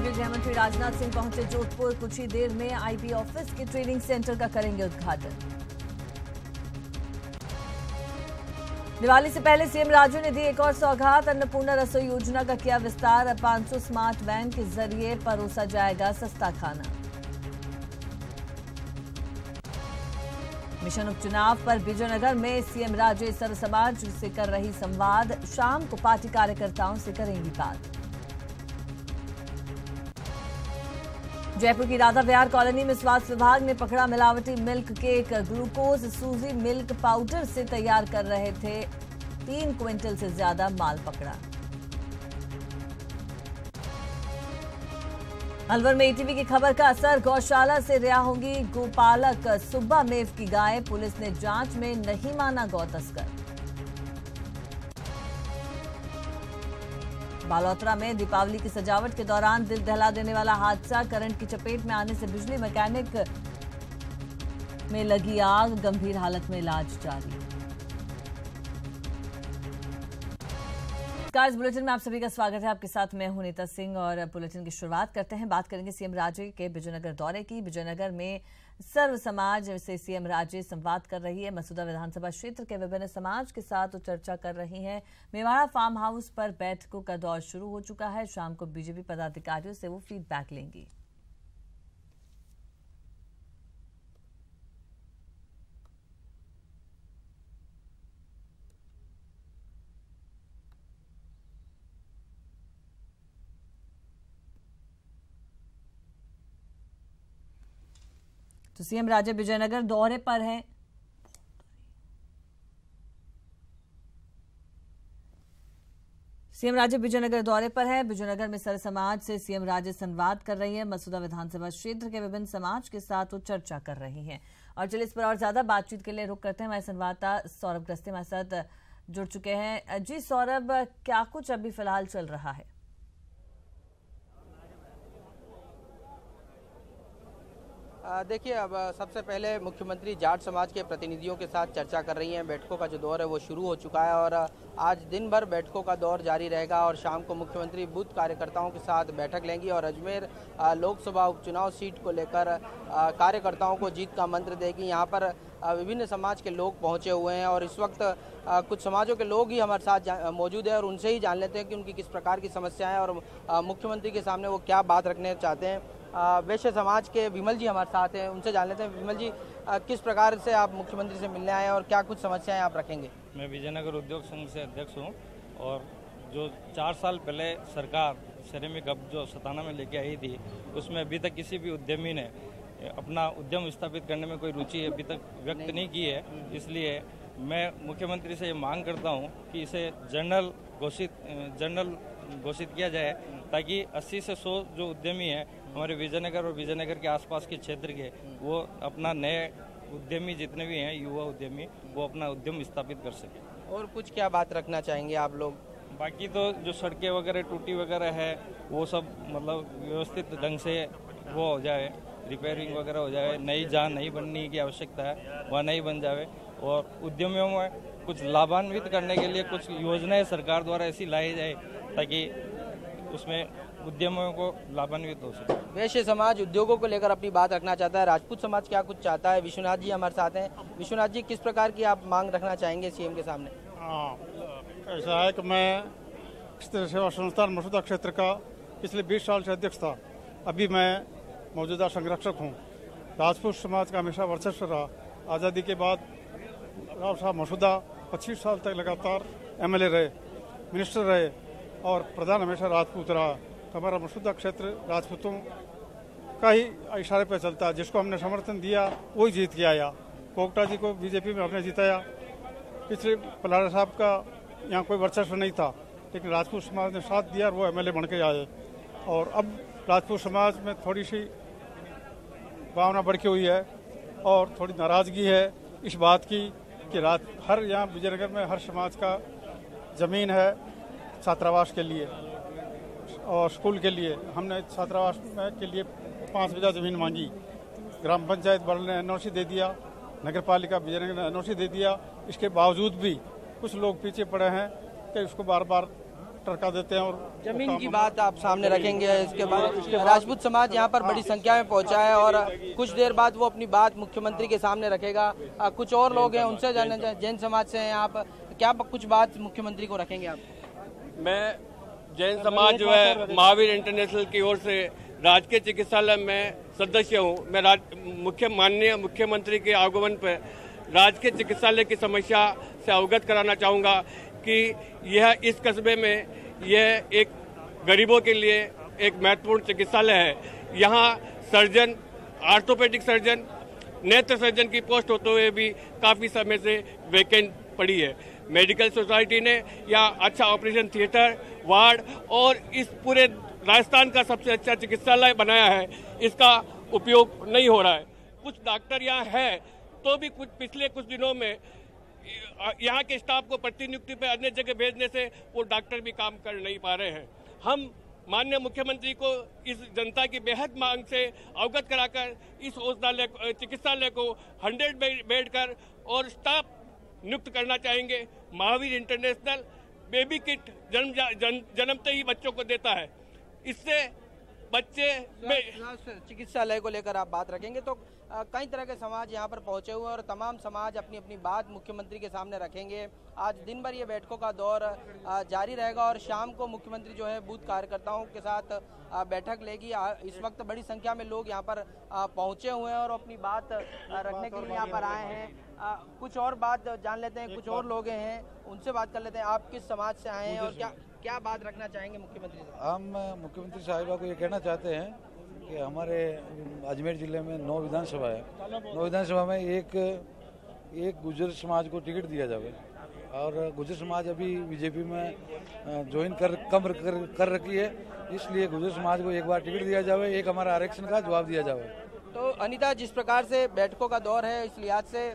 केंद्रीय गृह मंत्री राजनाथ सिंह पहुंचे जोधपुर। कुछ ही देर में आईबी ऑफिस के ट्रेनिंग सेंटर का करेंगे उद्घाटन। दिवाली से पहले सीएम राजू ने दी एक और सौगात। अन्नपूर्णा रसोई योजना का किया विस्तार। 500 स्मार्ट वैन के जरिए परोसा जाएगा सस्ता खाना। मिशन उपचुनाव पर विजयनगर में सीएम राजे सर्व समाज से कर रही संवाद। शाम को पार्टी कार्यकर्ताओं से करेंगी बात। जयपुर की राधा विहार कॉलोनी में स्वास्थ्य विभाग ने पकड़ा मिलावटी मिल्क केक। ग्लूकोज सूजी मिल्क पाउडर से तैयार कर रहे थे। 3 क्विंटल से ज्यादा माल पकड़ा। अलवर में ईटीवी की खबर का असर। गौशाला से रिहा होंगी गोपालक सुब्बा मेव की गाय। पुलिस ने जांच में नहीं माना गौ तस्कर। बालोतरा में दीपावली की सजावट के दौरान दिल दहला देने वाला हादसा। करंट की चपेट में आने से बिजली मैकेनिक में लगी आग। गंभीर हालत में इलाज जारी। इस बुलेटिन में आप सभी का स्वागत है। आपके साथ मैं हूं नीता सिंह और बुलेटिन की शुरुआत करते हैं। बात करेंगे सीएम राजे के विजयनगर दौरे की। विजयनगर में सर्व समाज से सीएम राजे संवाद कर रही है। मसूदा विधानसभा क्षेत्र के विभिन्न समाज के साथ चर्चा कर रही हैं। मेवाड़ा फार्म हाउस पर बैठकों का दौर शुरू हो चुका है। शाम को बीजेपी पदाधिकारियों से वो फीडबैक लेंगी। तो सीएम राजे विजयनगर दौरे पर हैं। सीएम राजे विजयनगर दौरे पर है। विजयनगर में सर्व समाज से सीएम राजे संवाद कर रही है। मसूदा विधानसभा क्षेत्र के विभिन्न समाज के साथ वो चर्चा कर रही हैं। और चलिए इस पर और ज्यादा बातचीत के लिए रुख करते हैं। हमारे संवाददाता सौरभ ग्रस्ते हमारे साथ जुड़ चुके हैं। जी सौरभ, क्या कुछ अभी फिलहाल चल रहा है? देखिए, अब सबसे पहले मुख्यमंत्री जाट समाज के प्रतिनिधियों के साथ चर्चा कर रही हैं। बैठकों का जो दौर है वो शुरू हो चुका है और आज दिन भर बैठकों का दौर जारी रहेगा और शाम को मुख्यमंत्री बूथ कार्यकर्ताओं के साथ बैठक लेंगी और अजमेर लोकसभा उपचुनाव सीट को लेकर कार्यकर्ताओं को जीत का मंत्र देगी। यहाँ पर विभिन्न समाज के लोग पहुँचे हुए हैं और इस वक्त कुछ समाजों के लोग ही हमारे साथ मौजूद हैं और उनसे ही जान लेते हैं कि उनकी किस प्रकार की समस्याएं हैं और मुख्यमंत्री के सामने वो क्या बात रखने चाहते हैं। वैश्य समाज के विमल जी हमारे साथ हैं, उनसे जान लेते हैं। विमल जी, किस प्रकार से आप मुख्यमंत्री से मिलने आए हैं और क्या कुछ समस्याएं आप रखेंगे? मैं विजयनगर उद्योग संघ से अध्यक्ष हूं और जो 4 साल पहले सरकार सिरेमिक हब जो 97 में लेके आई थी, उसमें अभी तक किसी भी उद्यमी ने अपना उद्यम स्थापित करने में कोई रुचि अभी तक व्यक्त नहीं की है। इसलिए मैं मुख्यमंत्री से ये मांग करता हूँ कि इसे जनरल घोषित किया जाए ताकि 80 से 100 जो उद्यमी हैं हमारे विजयनगर और विजयनगर के आसपास के क्षेत्र के, वो अपना नए उद्यमी जितने भी हैं युवा उद्यमी, वो अपना उद्यम स्थापित कर सकें। और कुछ क्या बात रखना चाहेंगे आप लोग? बाकी तो जो सड़कें वगैरह टूटी वगैरह है वो सब मतलब व्यवस्थित ढंग से वो हो जाए, रिपेयरिंग वगैरह हो जाए। नई जहाँ नहीं बनने की आवश्यकता है वहाँ नहीं बन जाए और उद्यमियों में कुछ लाभान्वित करने के लिए कुछ योजनाएं सरकार द्वारा ऐसी लाई जाए ताकि उसमें उद्यमियों को लाभान्वित हो सके। वैश्य समाज उद्योगों को लेकर अपनी बात रखना चाहता है। राजपूत समाज क्या कुछ चाहता है? विश्वनाथ जी हमारे साथ हैं। विश्वनाथ जी, किस प्रकार की आप मांग रखना चाहेंगे सीएम के सामने? ऐसा है कि मैं स्त्री सेवा संस्थान मसूदा क्षेत्र का पिछले 20 साल से अध्यक्ष था। अभी मैं मौजूदा संरक्षक हूँ। राजपूत समाज का हमेशा वर्चस्व रहा। आज़ादी के बाद राव साहब मसूदा 25 साल तक लगातार MLA रहे, मिनिस्टर रहे और प्रधान हमेशा राजपूत रहा। हमारा मसूदा क्षेत्र राजपूतों का ही इशारे पर चलता है। जिसको हमने समर्थन दिया वही जीत के आया। कोकटा जी को बीजेपी में हमने जिताया। पिछले पलाड़ा साहब का यहाँ कोई वर्चस्व नहीं था, लेकिन राजपूत समाज ने साथ दिया और वो MLA बन के आए। और अब राजपूत समाज में थोड़ी सी भावना बढ़ी हुई है और थोड़ी नाराज़गी है इस बात की कि हर यहाँ विजयनगर में हर समाज का ज़मीन है छात्रावास के लिए और स्कूल के लिए। हमने छात्रावास के लिए 5 बीघा ज़मीन मांगी। ग्राम पंचायत बल ने NOC दे दिया, नगर पालिका विजयनगर ने NOC दे दिया। इसके बावजूद भी कुछ लोग पीछे पड़े हैं कि उसको बार बार डॉक्टर का देते हैं। और जमीन की बात आप सामने रखेंगे। इसके बाद राजपूत समाज यहाँ पर बड़ी संख्या में पहुंचा है और कुछ देर बाद वो अपनी बात मुख्यमंत्री के सामने रखेगा। कुछ और लोग हैं, उनसे जानना चाहें। जैन समाज से हैं आप, क्या कुछ बात मुख्यमंत्री को रखेंगे आप? मैं जैन समाज जो है महावीर इंटरनेशनल की ओर से राजकीय चिकित्सालय में सदस्य हूँ। मैं माननीय मुख्यमंत्री के आगमन पर राजकीय चिकित्सालय की समस्या से अवगत कराना चाहूँगा कि यह इस कस्बे में यह एक गरीबों के लिए एक महत्वपूर्ण चिकित्सालय है। यहाँ सर्जन, ऑर्थोपेडिक सर्जन, नेत्र सर्जन की पोस्ट होते हुए भी काफ़ी समय से वैकेंट पड़ी है। मेडिकल सोसाइटी ने यहाँ अच्छा ऑपरेशन थिएटर, वार्ड और इस पूरे राजस्थान का सबसे अच्छा चिकित्सालय बनाया है। इसका उपयोग नहीं हो रहा है। कुछ डॉक्टर यहाँ है तो भी पिछले कुछ दिनों में यहाँ के स्टाफ को प्रतिनियुक्ति पे अन्य जगह भेजने से वो डॉक्टर भी काम कर नहीं पा रहे हैं। हम माननीय मुख्यमंत्री को इस जनता की बेहद मांग से अवगत कराकर इस चिकित्सालय को 100 बेड कर और स्टाफ नियुक्त करना चाहेंगे। महावीर इंटरनेशनल बेबी किट जन्मते ही बच्चों को देता है। इससे बच्चे चिकित्सालय को लेकर आप बात रखेंगे तो कई तरह के समाज यहाँ पर पहुंचे हुए हैं और तमाम समाज अपनी अपनी बात मुख्यमंत्री के सामने रखेंगे। आज दिन भर ये बैठकों का दौर जारी रहेगा और शाम को मुख्यमंत्री जो है बूथ कार्यकर्ताओं के साथ बैठक लेगी। इस वक्त बड़ी संख्या में लोग यहाँ पर पहुंचे हुए हैं और अपनी बात रखने के लिए यहाँ पर आए हैं। कुछ और बात जान लेते हैं, कुछ और लोग हैं उनसे बात कर लेते हैं। आप किस समाज से आए हैं और क्या बात रखना चाहेंगे मुख्यमंत्री से? हम मुख्यमंत्री साहिबा को ये कहना चाहते हैं कि हमारे अजमेर जिले में 9 विधानसभा है। 9 विधानसभा में एक गुर्जर समाज को टिकट दिया जाए और गुर्जर समाज अभी बीजेपी में ज्वाइन कर रखी है, इसलिए गुर्जर समाज को एक बार टिकट दिया जाए, एक हमारा आरक्षण का जवाब दिया जाए। तो अनीता, जिस प्रकार से बैठकों का दौर है इस लिहाज से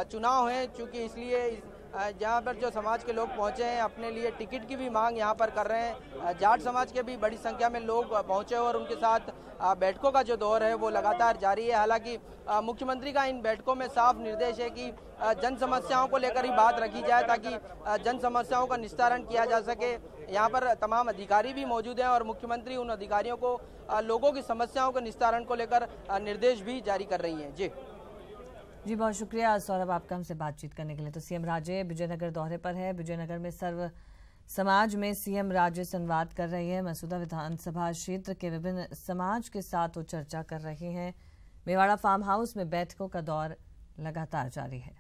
चुनाव है, चूँकि इसलिए जहाँ पर जो समाज के लोग पहुँचे हैं अपने लिए टिकट की भी मांग यहाँ पर कर रहे हैं। जाट समाज के भी बड़ी संख्या में लोग पहुँचे और उनके साथ बैठकों का जो दौर है वो लगातार जारी है। हालांकि मुख्यमंत्री का इन बैठकों में साफ निर्देश है कि जन समस्याओं को लेकर ही बात रखी जाए ताकि जन समस्याओं का निस्तारण किया जा सके। यहाँ पर तमाम अधिकारी भी मौजूद हैं और मुख्यमंत्री उन अधिकारियों को लोगों की समस्याओं के निस्तारण को लेकर निर्देश भी जारी कर रही हैं। जी बहुत शुक्रिया सौरभ आपका हमसे बातचीत करने के लिए। तो सीएम राजे विजयनगर दौरे पर है। विजयनगर में सर्व समाज में सीएम राजे संवाद कर रही है। मसूदा विधानसभा क्षेत्र के विभिन्न समाज के साथ वो चर्चा कर रहे हैं। मेवाड़ा फार्म हाउस में बैठकों का दौर लगातार जारी है।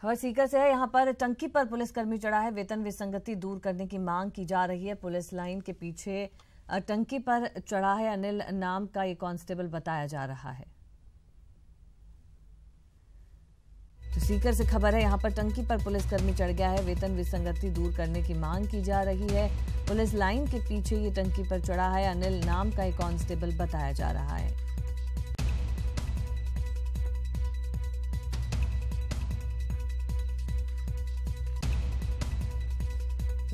खबर सीकर से है। यहाँ पर टंकी पर पुलिसकर्मी चढ़ा है। वेतन विसंगति दूर करने की मांग की जा रही है। पुलिस लाइन के पीछे टंकी पर चढ़ा है अनिल नाम का ये कांस्टेबल बताया जा रहा है। तो सीकर से खबर है। यहाँ पर टंकी पर पुलिसकर्मी चढ़ गया है। वेतन विसंगति दूर करने की मांग की जा रही है। पुलिस लाइन के पीछे ये टंकी पर चढ़ा है अनिल नाम का ये कांस्टेबल बताया जा रहा है।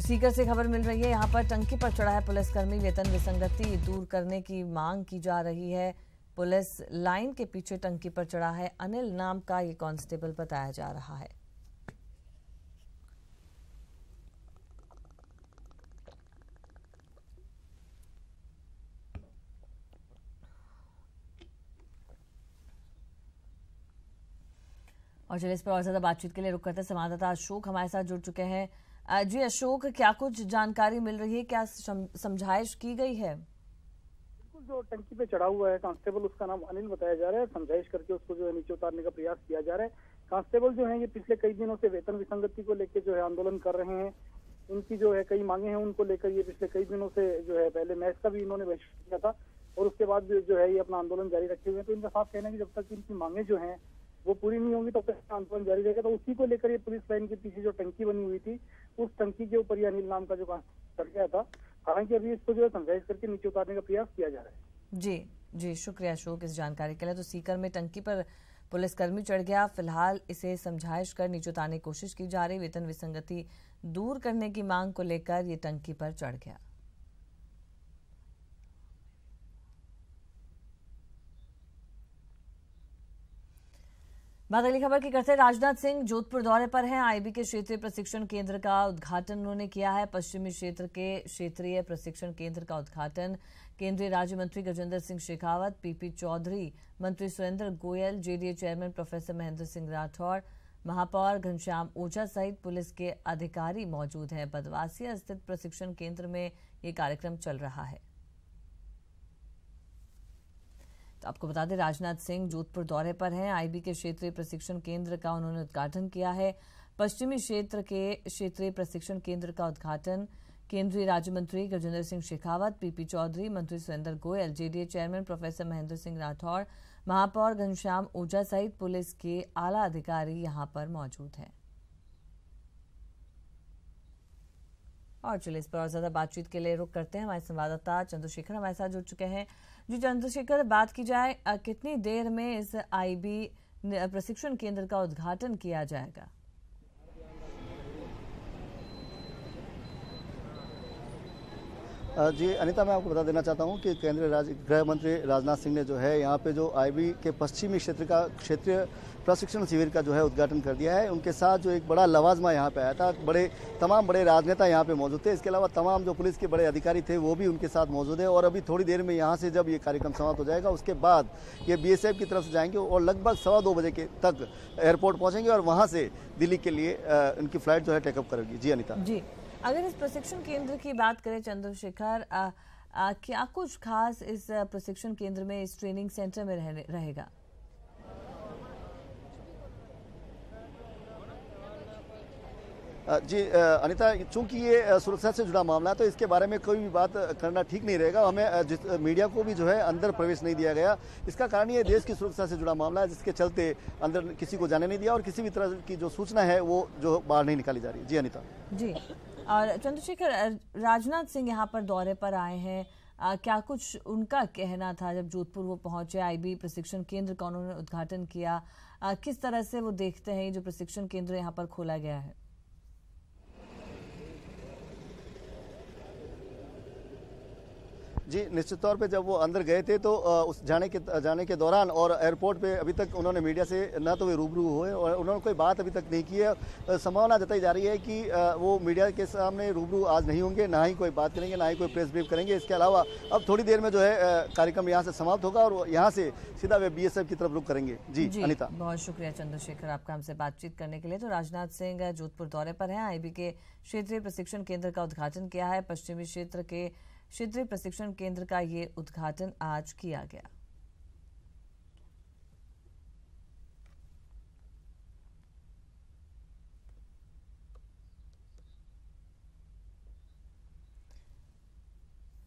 सीकर से खबर मिल रही है। यहाँ पर टंकी पर चढ़ा है पुलिसकर्मी। वेतन विसंगति दूर करने की मांग की जा रही है। पुलिस लाइन के पीछे टंकी पर चढ़ा है अनिल नाम का ये कांस्टेबल बताया जा रहा है। और चलिए इस पर और ज्यादा बातचीत के लिए रुक करते हैं। संवाददाता अशोक हमारे साथ जुड़ चुके हैं। जी अशोक, क्या कुछ जानकारी मिल रही है, क्या समझाइश की गई है? बिल्कुल, जो टंकी पे चढ़ा हुआ है कांस्टेबल, उसका नाम अनिल बताया जा रहा है। समझाइश करके उसको जो है नीचे उतारने का प्रयास किया जा रहा है। कांस्टेबल जो है ये पिछले कई दिनों से वेतन विसंगति को लेकर जो है आंदोलन कर रहे हैं। इनकी जो है कई मांगे हैं, उनको लेकर ये पिछले कई दिनों से जो है पहले मैच का भी इन्होंने बहिष्कार किया था और उसके बाद जो है ये अपना आंदोलन जारी रखे हुए हैं। तो इनका साफ कहना है कि जब तक इनकी मांगे जो है वो पूरी नहीं होंगी तब तक आंदोलन जारी रहेगा। तो उसी को लेकर ये पुलिस लाइन के पीछे जो टंकी बनी हुई थी, उस टंकी के ऊपर ये अनिल नाम का जो चढ़ गया था। हालांकि अभी इसको जो है समझाइश करके नीचे उतारने का प्रयास किया जा रहा है। जी शुक्रिया अशोक इस जानकारी के लिए। तो सीकर में टंकी पर पुलिसकर्मी चढ़ गया। फिलहाल इसे समझाइश कर नीचे उतारने की कोशिश की जा रही। वेतन विसंगति दूर करने की मांग को लेकर ये टंकी पर चढ़ गया। बात अगली खबर की करते हैं। राजनाथ सिंह जोधपुर दौरे पर हैं। आईबी के क्षेत्रीय प्रशिक्षण केंद्र का उद्घाटन उन्होंने किया है। पश्चिमी क्षेत्र के क्षेत्रीय प्रशिक्षण केंद्र का उद्घाटन केंद्रीय राज्य मंत्री गजेंद्र सिंह शेखावत, पीपी चौधरी, मंत्री Surendra Goyal, JDA chairman professor Mahendra Singh Rathore, महापौर घनश्याम ओझा सहित पुलिस के अधिकारी मौजूद हैं। बदवासिया स्थित प्रशिक्षण केंद्र में ये कार्यक्रम चल रहा है। तो आपको बता दें, राजनाथ सिंह जोधपुर दौरे पर हैं। आईबी के क्षेत्रीय प्रशिक्षण केंद्र का उन्होंने उद्घाटन किया है। पश्चिमी क्षेत्र के क्षेत्रीय प्रशिक्षण केंद्र का उद्घाटन केंद्रीय राज्य मंत्री गजेंद्र सिंह शेखावत, पीपी चौधरी, मंत्री Surendra Goyal, JDA chairman professor Mahendra Singh Rathore, महापौर घनश्याम ओझा सहित पुलिस के आला अधिकारी यहां पर मौजूद हैं। और चलिए इस पर और ज्यादा बातचीत के लिए रुक करते हैं। हमारे संवाददाता चंद्रशेखर हमारे साथ जुड़ चुके हैं। जी चंद्रशेखर, बात की जाए कितनी देर में इस आईबी प्रशिक्षण केंद्र का उद्घाटन किया जाएगा? जी अनिता, मैं आपको बता देना चाहता हूं कि केंद्रीय गृह मंत्री राजनाथ सिंह ने जो है यहाँ पे जो आईबी के पश्चिमी क्षेत्र का क्षेत्रीय प्रशिक्षण शिविर का जो है उद्घाटन कर दिया है। उनके साथ जो एक बड़ा लवाजमा यहाँ पे आया था, तमाम बड़े राजनेता यहाँ पे मौजूद थे। इसके अलावा तमाम जो पुलिस के बड़े अधिकारी थे वो भी उनके साथ मौजूद है। और अभी थोड़ी देर में यहाँ से जब ये कार्यक्रम समाप्त हो जाएगा उसके बाद ये बीएसएफ की तरफ से जाएंगे और लगभग 2:15 बजे के तक एयरपोर्ट पहुँचेंगे और वहाँ से दिल्ली के लिए उनकी फ्लाइट जो है टेकअप करेगी। जी अनिता जी, अगर इस प्रशिक्षण केंद्र की बात करें चंद्रशेखर, क्या कुछ खास इस प्रशिक्षण केंद्र में, इस ट्रेनिंग सेंटर में रहेगा? जी अनिता, चूंकि ये सुरक्षा से जुड़ा मामला है तो इसके बारे में कोई भी बात करना ठीक नहीं रहेगा। हमें मीडिया को भी जो है अंदर प्रवेश नहीं दिया गया। इसका कारण ये देश की सुरक्षा से जुड़ा मामला है, जिसके चलते अंदर किसी को जाने नहीं दिया और किसी भी तरह की जो सूचना है वो जो बाहर नहीं निकाली जा रही। जी अनिता जी, और चंद्रशेखर, राजनाथ सिंह यहाँ पर दौरे पर आए हैं, क्या कुछ उनका कहना था जब जोधपुर वो पहुंचे? आईबी प्रशिक्षण केंद्र का उन्होंने उद्घाटन किया, किस तरह से वो देखते हैं ये जो प्रशिक्षण केंद्र यहाँ पर खोला गया है? जी निश्चित तौर पे जब वो अंदर गए थे तो उस जाने के दौरान और एयरपोर्ट पे अभी तक उन्होंने मीडिया से न तो वे रूबरू हुए और उन्होंने कोई बात अभी तक नहीं की है। संभावना जताई जा रही है कि वो मीडिया के सामने रूबरू आज नहीं होंगे, ना ही कोई बात करेंगे, ना ही कोई प्रेस ब्रीफ करेंगे। इसके अलावा अब थोड़ी देर में जो है कार्यक्रम यहाँ से समाप्त होगा और यहाँ से सीधा वे बीएसएफ की तरफ रुख करेंगे। जी अनिता, बहुत शुक्रिया चंद्रशेखर आपका हमसे बातचीत करने के लिए। तो राजनाथ सिंह जोधपुर दौरे पर हैं। आईबी के क्षेत्रीय प्रशिक्षण केंद्र का उद्घाटन किया है। पश्चिमी क्षेत्र के क्षेत्रीय प्रशिक्षण केंद्र का ये उद्घाटन आज किया गया।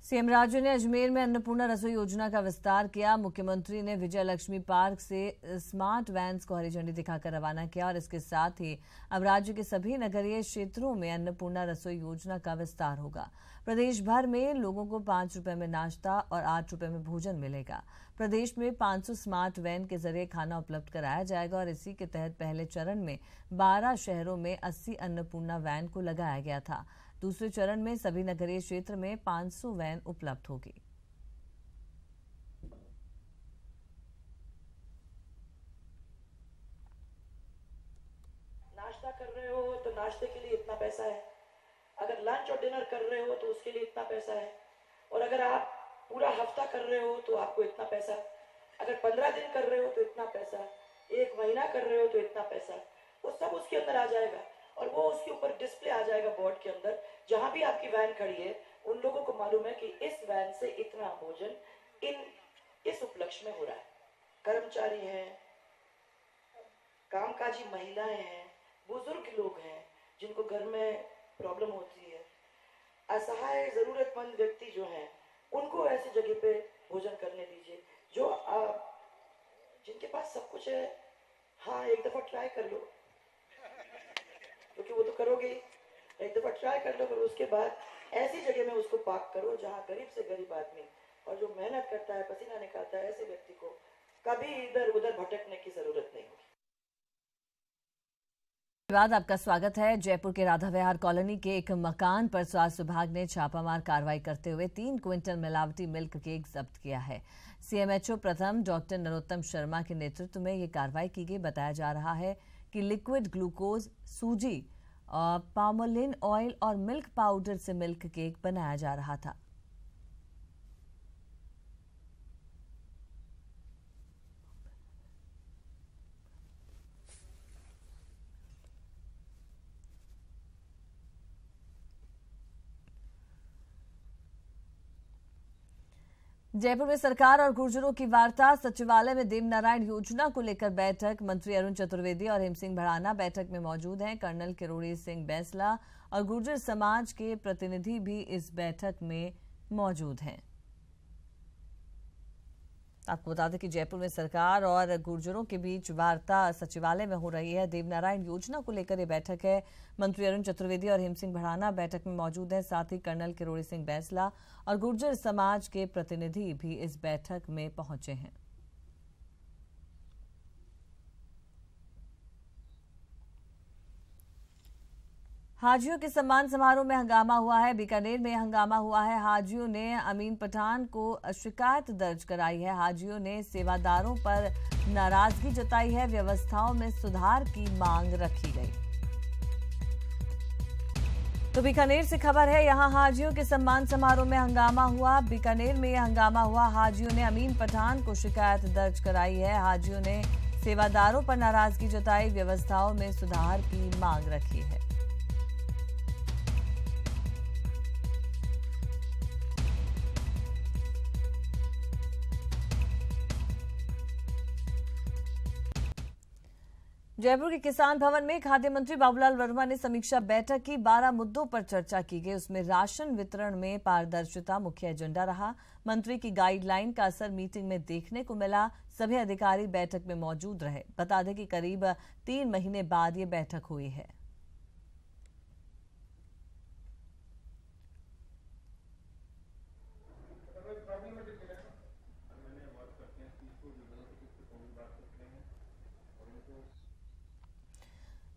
सीएम राज्य ने अजमेर में अन्नपूर्णा रसोई योजना का विस्तार किया। मुख्यमंत्री ने विजय लक्ष्मी पार्क से स्मार्ट वैन्स को हरी झंडी दिखाकर रवाना किया और इसके साथ ही अब राज्य के सभी नगरीय क्षेत्रों में अन्नपूर्णा रसोई योजना का विस्तार होगा। प्रदेश भर में लोगों को 5 रुपए में नाश्ता और 8 रुपए में भोजन मिलेगा। प्रदेश में 500 स्मार्ट वैन के जरिए खाना उपलब्ध कराया जाएगा और इसी के तहत पहले चरण में 12 शहरों में 80 अन्नपूर्णा वैन को लगाया गया था। दूसरे चरण में सभी नगरीय क्षेत्र में 500 वैन उपलब्ध होगी। नाश्ता कर रहे हो तो नाश्ते के लिए इतना पैसा है, अगर लंच और डिनर कर रहे हो तो उसके लिए इतना पैसा है, और अगर आप पूरा हफ्ता कर रहे हो तो आपको इतना पैसा, अगर 15 दिन कर रहे हो तो इतना पैसा, 1 महीना कर रहे हो तो इतना पैसा, वो सब उसके अंदर आ जाएगा और वो उसके ऊपर डिस्प्ले आ जाएगा बोर्ड के अंदर। जहां भी आपकी वैन खड़ी है उन लोगों को मालूम है कि इस वैन से इतना भोजन इस उपलक्ष्य में हो रहा है। कर्मचारी हैं, कामकाजी महिलाएं हैं, बुजुर्ग लोग हैं जिनको घर में प्रॉब्लम होती है, असहाय जरूरतमंद व्यक्ति जो हैं उनको ऐसी जगह पे भोजन करने दीजिए। जो जिनके पास सब कुछ है, हाँ एक दफा ट्राई कर लो, क्योंकि वो तो करोगे, एक दफा ट्राई कर लो, फिर उसके बाद ऐसी जगह में उसको पार्क करो जहाँ गरीब से गरीब आदमी और जो मेहनत करता है, पसीना निकालता है, ऐसे व्यक्ति को कभी इधर उधर भटकने की जरूरत नहीं होगी। बाद आपका स्वागत है। जयपुर के राधा विहार कॉलोनी के एक मकान पर स्वास्थ्य विभाग ने छापामार कार्रवाई करते हुए 3 क्विंटल मिलावटी मिल्क केक जब्त किया है। सीएमएचओ प्रथम डॉक्टर नरोत्तम शर्मा के नेतृत्व में ये कार्रवाई की गई। बताया जा रहा है कि लिक्विड ग्लूकोज, सूजी, पामोलिन ऑयल और मिल्क पाउडर से मिल्क केक बनाया जा रहा था। जयपुर में सरकार और गुर्जरों की वार्ता। सचिवालय में देवनारायण योजना को लेकर बैठक। मंत्री अरुण चतुर्वेदी और हेमसिंह भड़ाना बैठक में मौजूद हैं। कर्नल किरोड़ी सिंह बैंसला और गुर्जर समाज के प्रतिनिधि भी इस बैठक में मौजूद हैं। आपको बता दें कि जयपुर में सरकार और गुर्जरों के बीच वार्ता सचिवालय में हो रही है। देवनारायण योजना को लेकर ये बैठक है। मंत्री अरुण चतुर्वेदी और हेमसिंह भड़ाना बैठक में मौजूद है। साथ ही कर्नल किरोड़ी सिंह बैंसला और गुर्जर समाज के प्रतिनिधि भी इस बैठक में पहुंचे हैं। हाजियों के सम्मान समारोह में हंगामा हुआ है। बीकानेर में हंगामा हुआ है। हाजियों ने अमीन पठान को शिकायत दर्ज कराई है। हाजियों ने सेवादारों पर नाराजगी जताई है। व्यवस्थाओं में सुधार की मांग रखी गई। तो बीकानेर से खबर है, यहां हाजियों के सम्मान समारोह में हंगामा हुआ। बीकानेर में यह हंगामा हुआ। हाजियों ने अमीन पठान को शिकायत दर्ज कराई है। हाजियों ने सेवादारों पर नाराजगी जताई। व्यवस्थाओं में सुधार की मांग रखी है। जयपुर के किसान भवन में खाद्य मंत्री बाबूलाल वर्मा ने समीक्षा बैठक की। 12 मुद्दों पर चर्चा की गई। उसमें राशन वितरण में पारदर्शिता मुख्य एजेंडा रहा। मंत्री की गाइडलाइन का असर मीटिंग में देखने को मिला। सभी अधिकारी बैठक में मौजूद रहे। बता दें कि करीब 3 महीने बाद ये बैठक हुई है।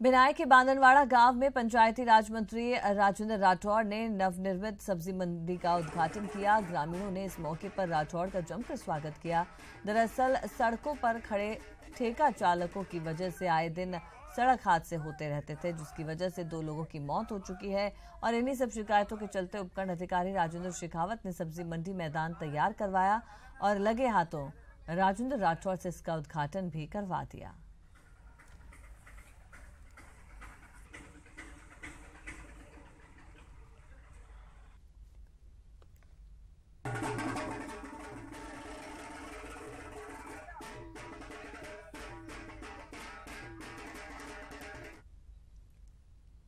भिनाई के बांदनवाड़ा गांव में पंचायती राज मंत्री राजेंद्र राठौड़ ने नवनिर्मित सब्जी मंडी का उद्घाटन किया। ग्रामीणों ने इस मौके पर राठौड़ का जमकर स्वागत किया। दरअसल सड़कों पर खड़े ठेका चालकों की वजह से आए दिन सड़क हादसे होते रहते थे, जिसकी वजह से 2 लोगों की मौत हो चुकी है। और इन्हीं सब शिकायतों के चलते उपखंड अधिकारी राजेंद्र शेखावत ने सब्जी मंडी मैदान तैयार करवाया और लगे हाथों राजेंद्र राठौड़ से इसका उद्घाटन भी करवा दिया।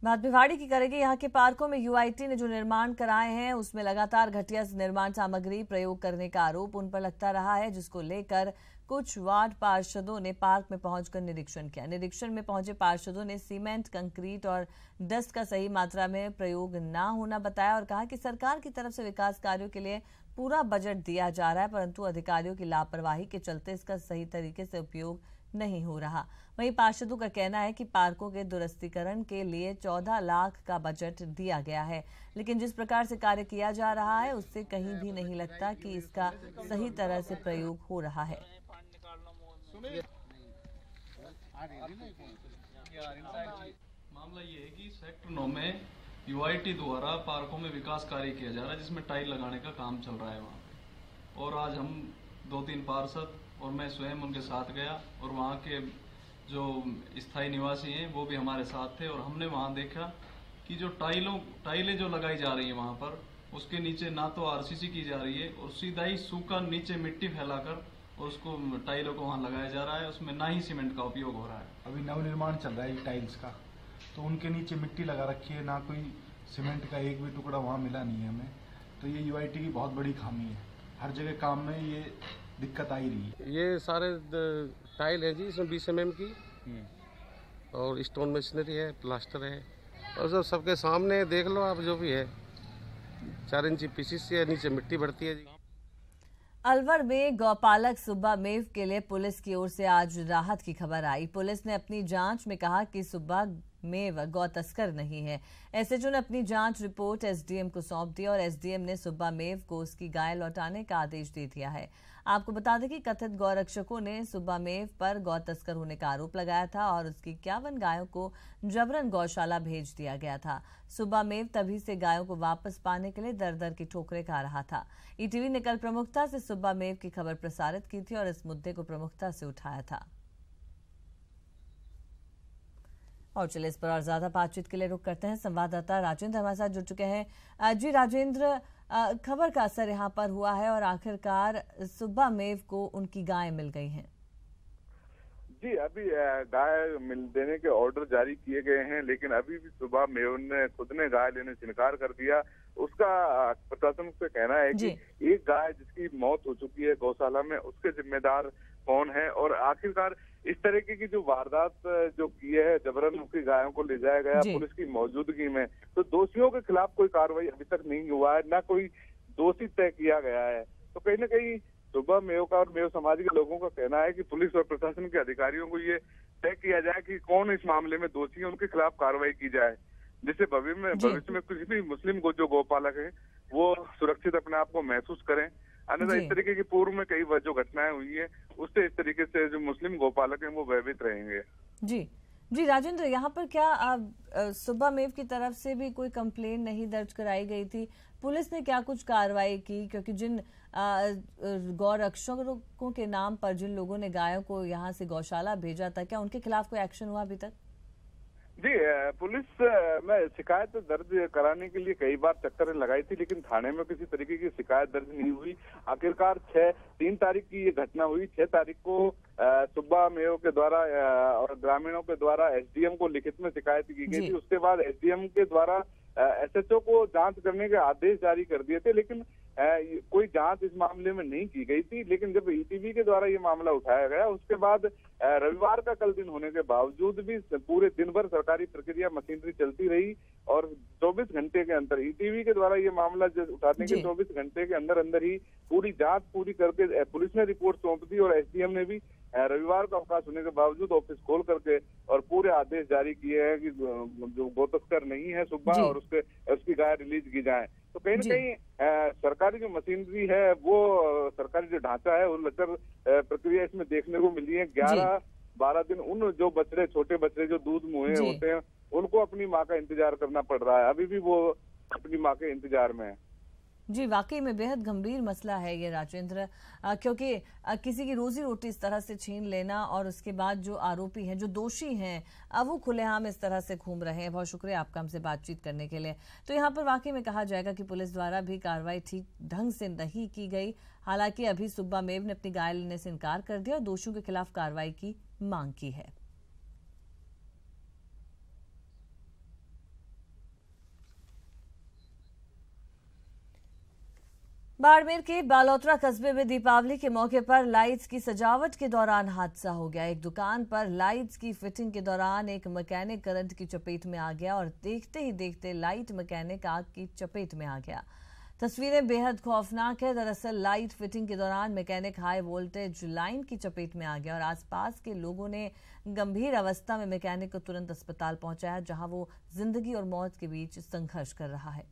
बात भिवाड़ी की करेंगे। यहाँ के पार्कों में यूआईटी ने जो निर्माण कराए हैं उसमें लगातार घटिया निर्माण सामग्री प्रयोग करने का आरोप उन पर लगता रहा है, जिसको लेकर कुछ वार्ड पार्षदों ने पार्क में पहुंचकर निरीक्षण किया। निरीक्षण में पहुंचे पार्षदों ने सीमेंट, कंक्रीट और डस्ट का सही मात्रा में प्रयोग न होना बताया और कहा कि सरकार की तरफ से विकास कार्यों के लिए पूरा बजट दिया जा रहा है, परंतु अधिकारियों की लापरवाही के चलते इसका सही तरीके से उपयोग नहीं हो रहा। वहीं पार्षदों का कहना है कि पार्कों के दुरुस्तीकरण के लिए 14 लाख का बजट दिया गया है, लेकिन जिस प्रकार से कार्य किया जा रहा है उससे कहीं भी नहीं लगता कि इसका सही तरह से प्रयोग हो रहा है। मामला ये है कि सेक्टर 9 में यूआईटी द्वारा पार्कों में विकास कार्य किया जा रहा है, जिसमें टाइल लगाने का काम चल रहा है वहाँ पे। और आज हम 2-3 पार्षद और मैं स्वयं उनके साथ गया और वहाँ के जो स्थायी निवासी हैं वो भी हमारे साथ थे और हमने वहाँ देखा कि जो टाइलें जो लगाई जा रही है वहाँ पर, उसके नीचे ना तो आरसीसी की जा रही है और सीधा ही सूखा नीचे मिट्टी फैलाकर और उसको टाइलों को वहाँ लगाया जा रहा है। उसमें ना ही सीमेंट का उपयोग हो रहा है। अभी नवनिर्माण चल रहा है टाइल्स का, तो उनके नीचे मिट्टी लगा रखी है, ना कोई सीमेंट का एक भी टुकड़ा वहाँ मिला नहीं है हमें। तो ये यूआईटी की बहुत बड़ी खामी है। हर जगह काम में ये दिक्कत आई रही है। ये सारे टाइल है जी, इसमें 20 mm की और स्टोन मशीनरी है, प्लास्टर है और सब सबके सामने देख लो आप, जो भी है 4 इंची पीसीस है, नीचे मिट्टी बढ़ती है जी। अलवर में गौपालक सुब्बा मेव के लिए पुलिस की ओर से आज राहत की खबर आई। पुलिस ने अपनी जांच में कहा कि सुब्बा मेव गौ तस्कर नहीं है। एसएचओ ने अपनी जांच रिपोर्ट एसडीएम को सौंप दी और एसडीएम ने सुब्बा मेव को उसकी गाय लौटाने का आदेश दे दिया है। आपको बता दें कि कथित गौरक्षकों ने सुब्बा मेव पर गौ तस्कर होने का आरोप लगाया था और उसकी 51 गायों को जबरन गौशाला भेज दिया गया था। सुब्बा मेव तभी से गायों को वापस पाने के लिए दर दर की ठोकरें खा रहा था। ईटीवी ने कल प्रमुखता से सुब्बा मेव की खबर प्रसारित की थी और इस मुद्दे को प्रमुखता से उठाया था। और चलिए इस पर और ज्यादा बातचीत के लिए रुक करते हैं। संवाददाता राजेंद्र हमारे साथ जुड़ चुके हैं। जी राजेंद्र, खबर का असर यहाँ पर हुआ है और आखिरकार सुब्बा मेव को उनकी गाय मिल गई हैं। जी, अभी गाय मिल देने के ऑर्डर जारी किए गए हैं, लेकिन अभी भी सुब्बा मेव ने खुद ने गाय लेने से इनकार कर दिया। उसका प्रशासन से कहना है कि एक गाय जिसकी मौत हो चुकी है गौशाला में, उसके जिम्मेदार कौन है और आखिरकार इस तरीके की जो वारदात जो की है, जबरन उसकी गायों को ले जाया गया पुलिस की मौजूदगी में, तो दोषियों के खिलाफ कोई कार्रवाई अभी तक नहीं हुआ है, न कोई दोषी तय किया गया है। तो कहीं न कहीं सुब्बा मेव का और मेव समाज के लोगों का कहना है कि पुलिस और प्रशासन के अधिकारियों को ये तय किया जाए कि कौन इस मामले में दोषी है, उनके खिलाफ कार्रवाई की जाए, जिससे भविष्य में किसी भी मुस्लिम जो गौपालक है वो सुरक्षित अपने आप को महसूस करें। अन्यथा इस तरीके की पूर्व में कई जो घटनाएं हुई है, उससे इस तरीके से जो मुस्लिम गौपालक हैं वो भयभीत रहेंगे। जी राजेंद्र, यहाँ पर क्या सुब्बा मेव की तरफ से भी कोई कंप्लेन नहीं दर्ज कराई गई थी? पुलिस ने क्या कुछ कार्रवाई की? क्योंकि जिन गौरक्षकों के नाम पर जिन लोगों ने गायों को यहाँ से गौशाला भेजा था, क्या उनके खिलाफ कोई एक्शन हुआ अभी तक? जी, पुलिस में शिकायत दर्ज कराने के लिए कई बार चक्कर लगाई थी, लेकिन थाने में किसी तरीके की शिकायत दर्ज नहीं हुई। आखिरकार 3 तारीख की ये घटना हुई। 6 तारीख को सुब्बा मेव के द्वारा और ग्रामीणों के द्वारा एसडीएम को लिखित में शिकायत की गई थी। उसके बाद एसडीएम के द्वारा एसएचओ को जांच करने के आदेश जारी कर दिए थे, लेकिन कोई जांच इस मामले में नहीं की गई थी। लेकिन जब ईटीवी के द्वारा ये मामला उठाया गया, उसके बाद रविवार का कल दिन होने के बावजूद भी पूरे दिन भर सरकारी प्रक्रिया मशीनरी चलती रही और 24 घंटे के अंदर ईटीवी के द्वारा ये मामला उठाने के 24 घंटे के अंदर ही पूरी जांच पूरी करके पुलिस ने रिपोर्ट सौंप दी और एसडीएम ने भी रविवार का अवकाश होने के बावजूद ऑफिस खोल करके और पूरे आदेश जारी किए हैं कि जो गौतस्कर नहीं है सुब्बा और उसकी गाय रिलीज की जाए। तो कहीं न कहीं सरकारी जो मशीनरी है, वो सरकारी जो ढांचा है, वो लचर प्रक्रिया इसमें देखने को मिली है। 11-12 दिन उन जो बछड़े, छोटे बछड़े जो दूध मुहे होते हैं, उनको अपनी माँ का इंतजार करना पड़ रहा है। अभी भी वो अपनी माँ के इंतजार में है। जी, वाकई में बेहद गंभीर मसला है ये राजेंद्र, क्योंकि किसी की रोजी रोटी इस तरह से छीन लेना और उसके बाद जो आरोपी हैं, जो दोषी हैं, अब वो खुलेआम इस तरह से घूम रहे हैं। बहुत शुक्रिया आपका हमसे बातचीत करने के लिए। तो यहाँ पर वाकई में कहा जाएगा कि पुलिस द्वारा भी कार्रवाई ठीक ढंग से नहीं की गई। हालांकि अभी सुब्बा मेव ने अपनी गाय लेने से इनकार कर दिया और दोषियों के खिलाफ कार्रवाई की मांग की है। बाड़मेर के बालोतरा कस्बे में दीपावली के मौके पर लाइट्स की सजावट के दौरान हादसा हो गया। एक दुकान पर लाइट्स की फिटिंग के दौरान एक मैकेनिक करंट की चपेट में आ गया और देखते ही देखते लाइट मैकेनिक आग की चपेट में आ गया। तस्वीरें बेहद खौफनाक है। दरअसल लाइट फिटिंग के दौरान मैकेनिक हाई वोल्टेज लाइन की चपेट में आ गया और आसपास के लोगों ने गंभीर अवस्था में मैकेनिक को तुरंत अस्पताल पहुंचाया, जहां वो जिंदगी और मौत के बीच संघर्ष कर रहा है।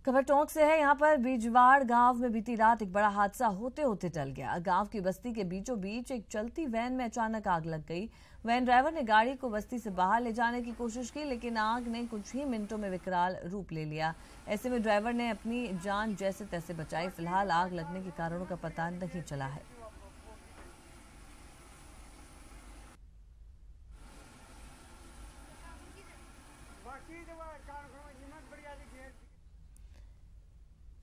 खबर टोंक से है। यहाँ पर बीजवाड़ गांव में बीती रात एक बड़ा हादसा होते होते टल गया। गांव की बस्ती के बीचों बीच एक चलती वैन में अचानक आग लग गई। वैन ड्राइवर ने गाड़ी को बस्ती से बाहर ले जाने की कोशिश की, लेकिन आग ने कुछ ही मिनटों में विकराल रूप ले लिया। ऐसे में ड्राइवर ने अपनी जान जैसे तैसे बचाई। फिलहाल आग लगने के कारणों का पता नहीं चला है।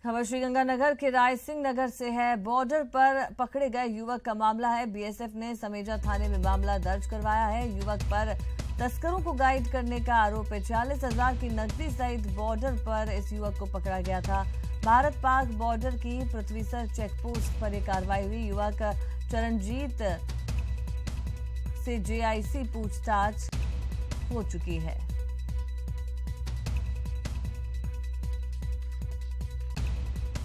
खबर श्रीगंगानगर के राय सिंह नगर से है। बॉर्डर पर पकड़े गए युवक का मामला है। बीएसएफ ने समेजा थाने में मामला दर्ज करवाया है। युवक पर तस्करों को गाइड करने का आरोप है। 40,000 की नकदी सहित बॉर्डर पर इस युवक को पकड़ा गया था। भारत पाक बॉर्डर की पृथ्वीसर चेकपोस्ट पर यह कार्रवाई हुई। युवक चरणजीत से जेआईसी पूछताछ हो चुकी है।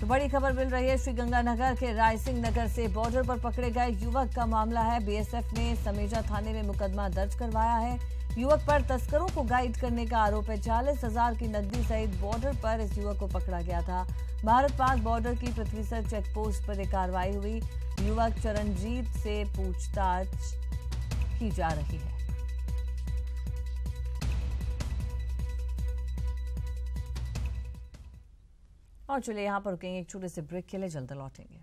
तो बड़ी खबर मिल रही है श्रीगंगानगर के रायसिंह नगर से बॉर्डर पर पकड़े गए युवक का मामला है। बीएसएफ ने समेजा थाने में मुकदमा दर्ज करवाया है। युवक पर तस्करों को गाइड करने का आरोप है। 40,000 की नकदी सहित बॉर्डर पर इस युवक को पकड़ा गया था। भारत पाक बॉर्डर की पृथ्वीसर चेक पोस्ट पर यह कार्रवाई हुई। युवक चरणजीत से पूछताछ की जा रही है। और चलिए यहां पर रुकेंगे एक छोटे से ब्रेक के लिए, जल्द लौटेंगे।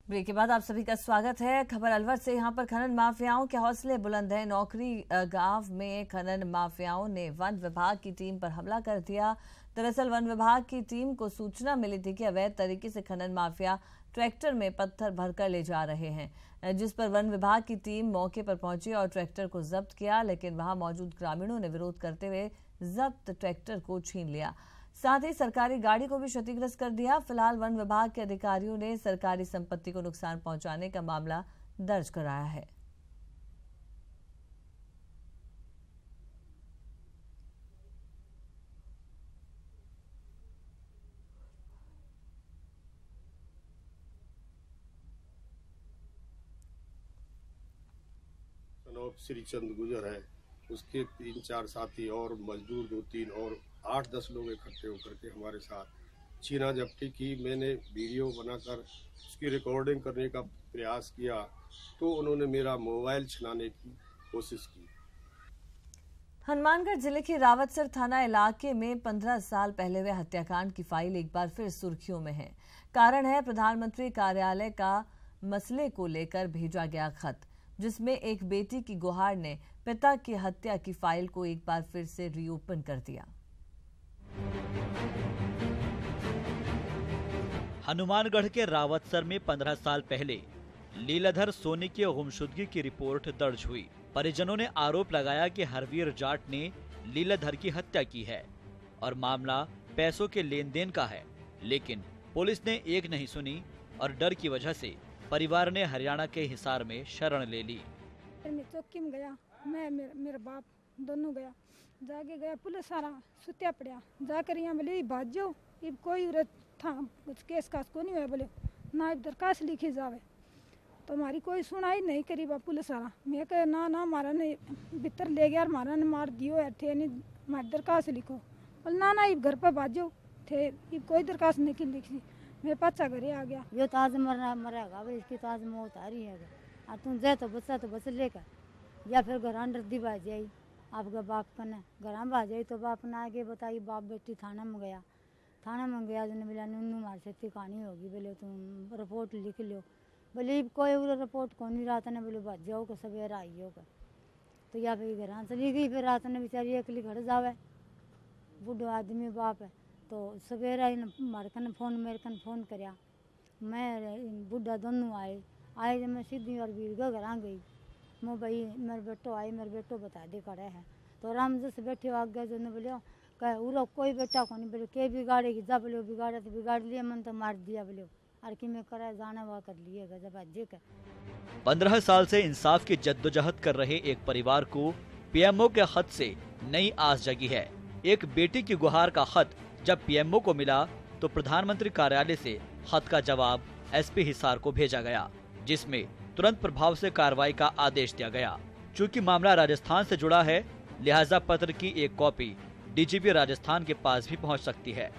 ब्रेक के बाद आप सभी का स्वागत है। खबर अलवर से। यहां पर खनन माफियाओं के हौसले बुलंद हैं। नौकरी गांव में खनन माफियाओं ने वन विभाग की टीम पर हमला कर दिया। दरअसल वन विभाग की टीम को सूचना मिली थी कि अवैध तरीके से खनन माफिया ट्रैक्टर में पत्थर भरकर ले जा रहे हैं, जिस पर वन विभाग की टीम मौके पर पहुंची और ट्रैक्टर को जब्त किया। लेकिन वहां मौजूद ग्रामीणों ने विरोध करते हुए जब्त ट्रैक्टर को छीन लिया। साथ ही सरकारी गाड़ी को भी क्षतिग्रस्त कर दिया। फिलहाल वन विभाग के अधिकारियों ने सरकारी संपत्ति को नुकसान पहुंचाने का मामला दर्ज कराया है। श्री चंद गुजर है, उसके 3-4 साथी और मजदूर 2-3 और 8-10 लोग इकट्ठे होकर के हमारे साथ छीना झपटी की। मैंने वीडियो बनाकर उसकी रिकॉर्डिंग करने का प्रयास किया तो उन्होंने मेरा मोबाइल छीनाने की कोशिश की। हनुमानगढ़ जिले के रावतसर थाना इलाके में 15 साल पहले हुए हत्याकांड की फाइल एक बार फिर सुर्खियों में है। कारण है प्रधानमंत्री कार्यालय का मसले को लेकर भेजा गया खत, जिसमें एक बेटी की गुहार ने पिता की हत्या की फाइल को एक बार फिर से रीओपन कर दिया। हनुमानगढ़ के रावतसर में 15 साल पहले लीलाधर सोनी की गुमशुदगी की रिपोर्ट दर्ज हुई। परिजनों ने आरोप लगाया कि हरवीर जाट ने लीलाधर की हत्या की है और मामला पैसों के लेन देन का है। लेकिन पुलिस ने एक नहीं सुनी और डर की वजह से परिवार ने हरियाणा के हिसार में शरण ले ली। मैं चौकी में गया, मैं मेरा बाप दोनों गया, जाके गया पुलिस सारा सुत्या पड़ा जाकर यहाँ बोले बात जो इब कोई उरत था केस कास को नहीं हुआ, बोले ना इब दरखास्त लिखी जावे। तो हमारी कोई सुनाई नहीं करी बा पुलिस सारा। मैं कह ना हमारा ने भीतर ले गया, हमारा ने मार दियो है थे नहीं हमारी दरखास्त लिखो। बोले ना इब घर पर बात जो थे इब कोई दरखास्त नहीं लिखी। मैं पाचा घरे आ गया। यो तो आज मरेगा, इसकी तो आज मौत आ रही है। और तुम जाए तो बस लेकर या फिर घर अंडर दिवा जाई आपका बाप कने घर में आ जाई तो बाप ने आगे बताई। बाप बेटी थाना में गया जो बोला नूनू मार से कहानी होगी, बोले तुम रिपोर्ट लिख लो। बोले कोई रिपोर्ट को नहीं रात ने बोले बात जाओ को सवेरा आई होगा। तो या फिर घर चली गई, फिर रात ने बेचारी अकेली घर जावे, बूढ़ो आदमी बाप है। तो सवेरा मेरे कन फोन कराया, मैं बुढ़ा दोनों आए जब मैं सीधी और वीरगा घर आ गई। मैं भाई मेरे बेटो बता दे खड़ा है। तो राम जी से बैठे आगे जो ने बोले कहे उरो कोई बेटा को नहीं, बोले के बिगाड़ेगी जा, बोले बिगाड़ा तो बिगाड़ लिया, मन तो मार दिया, बोले और कि मैं करा जाना हुआ कर लिएगा जब आज का। 15 साल से इंसाफ की जद्दोजहद कर रहे एक परिवार को पीएमओ के खत से नई आस जगी है। एक बेटी की गुहार का खत जब पीएमओ को मिला तो प्रधानमंत्री कार्यालय से खत का जवाब एसपी हिसार को भेजा गया, जिसमें तुरंत प्रभाव से कार्रवाई का आदेश दिया गया। चूंकि मामला राजस्थान से जुड़ा है, लिहाजा पत्र की एक कॉपी डीजीपी राजस्थान के पास भी पहुंच सकती है।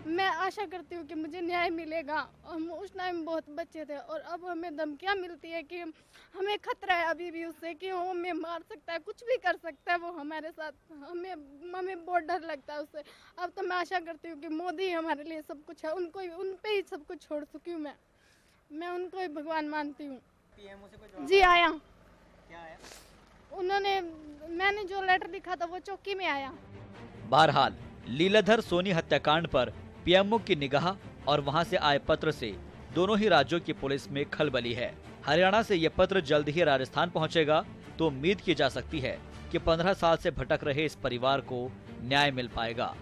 मैं आशा करती हूँ कि मुझे न्याय मिलेगा। हम उस टाइम बहुत बच्चे थे और अब हमें धमकियाँ मिलती है कि हमें खतरा है अभी भी उससे कि वो हमें मार सकता है, कुछ भी कर सकता है वो हमारे साथ। हमें बहुत डर लगता है उससे। अब तो मैं आशा करती हूँ कि मोदी हमारे लिए सब कुछ है, उन पे ही सब कुछ छोड़ चुकी हूँ मैं उनको ही भगवान मानती हूँ। जी आया, क्या आया? मैंने जो लेटर लिखा था वो चौकी में आया। बहरहाल लीलाधर सोनी हत्याकांड पर पीएमओ की निगाह और वहां से आए पत्र से दोनों ही राज्यों की पुलिस में खलबली है। हरियाणा से ये पत्र जल्द ही राजस्थान पहुंचेगा तो उम्मीद की जा सकती है कि 15 साल से भटक रहे इस परिवार को न्याय मिल पाएगा।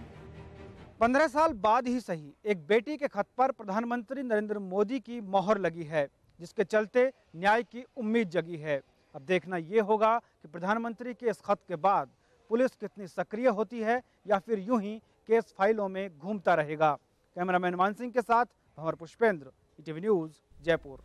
15 साल बाद ही सही एक बेटी के खत पर प्रधानमंत्री नरेंद्र मोदी की मोहर लगी है, जिसके चलते न्याय की उम्मीद जगी है। अब देखना ये होगा कि प्रधानमंत्री के इस खत के बाद पुलिस कितनी सक्रिय होती है या फिर यूं ही केस फाइलों में घूमता रहेगा। कैमरामैन मान सिंह के साथ Bhanwar Pushpendra, ETV news, Jaipur.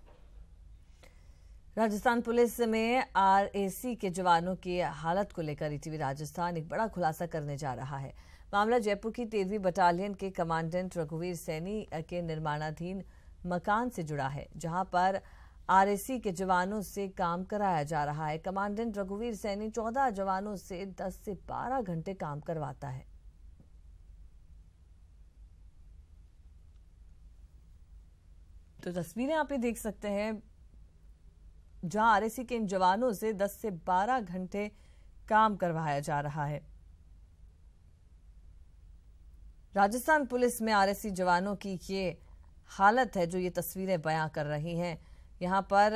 Rajasthan police में आरएसी के जवानों की हालत को लेकर ईटीवी राजस्थान एक बड़ा खुलासा करने जा रहा है। मामला जयपुर की 13वीं बटालियन के कमांडेंट रघुवीर सैनी के निर्माणाधीन मकान से जुड़ा है, जहां पर आरएसी के जवानों से काम कराया जा रहा है। कमांडेंट रघुवीर सैनी 14 जवानों से 10 से 12 घंटे काम करवाता है। तो तस्वीरें आप ये देख सकते हैं, जहां आरएसी के इन जवानों से 10 से 12 घंटे काम करवाया जा रहा है। राजस्थान पुलिस में आरएसी जवानों की ये हालत है जो ये तस्वीरें बयां कर रही हैं। यहां पर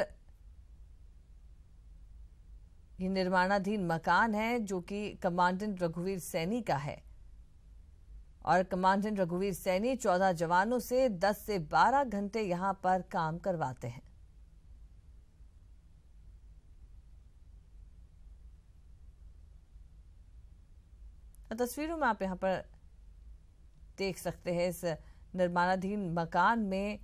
ये निर्माणाधीन मकान है जो कि कमांडेंट रघुवीर सैनी का है और कमांडेंट रघुवीर सैनी 14 जवानों से 10 से 12 घंटे यहां पर काम करवाते हैं। तस्वीरों में आप यहां पर देख सकते हैं, इस निर्माणाधीन मकान में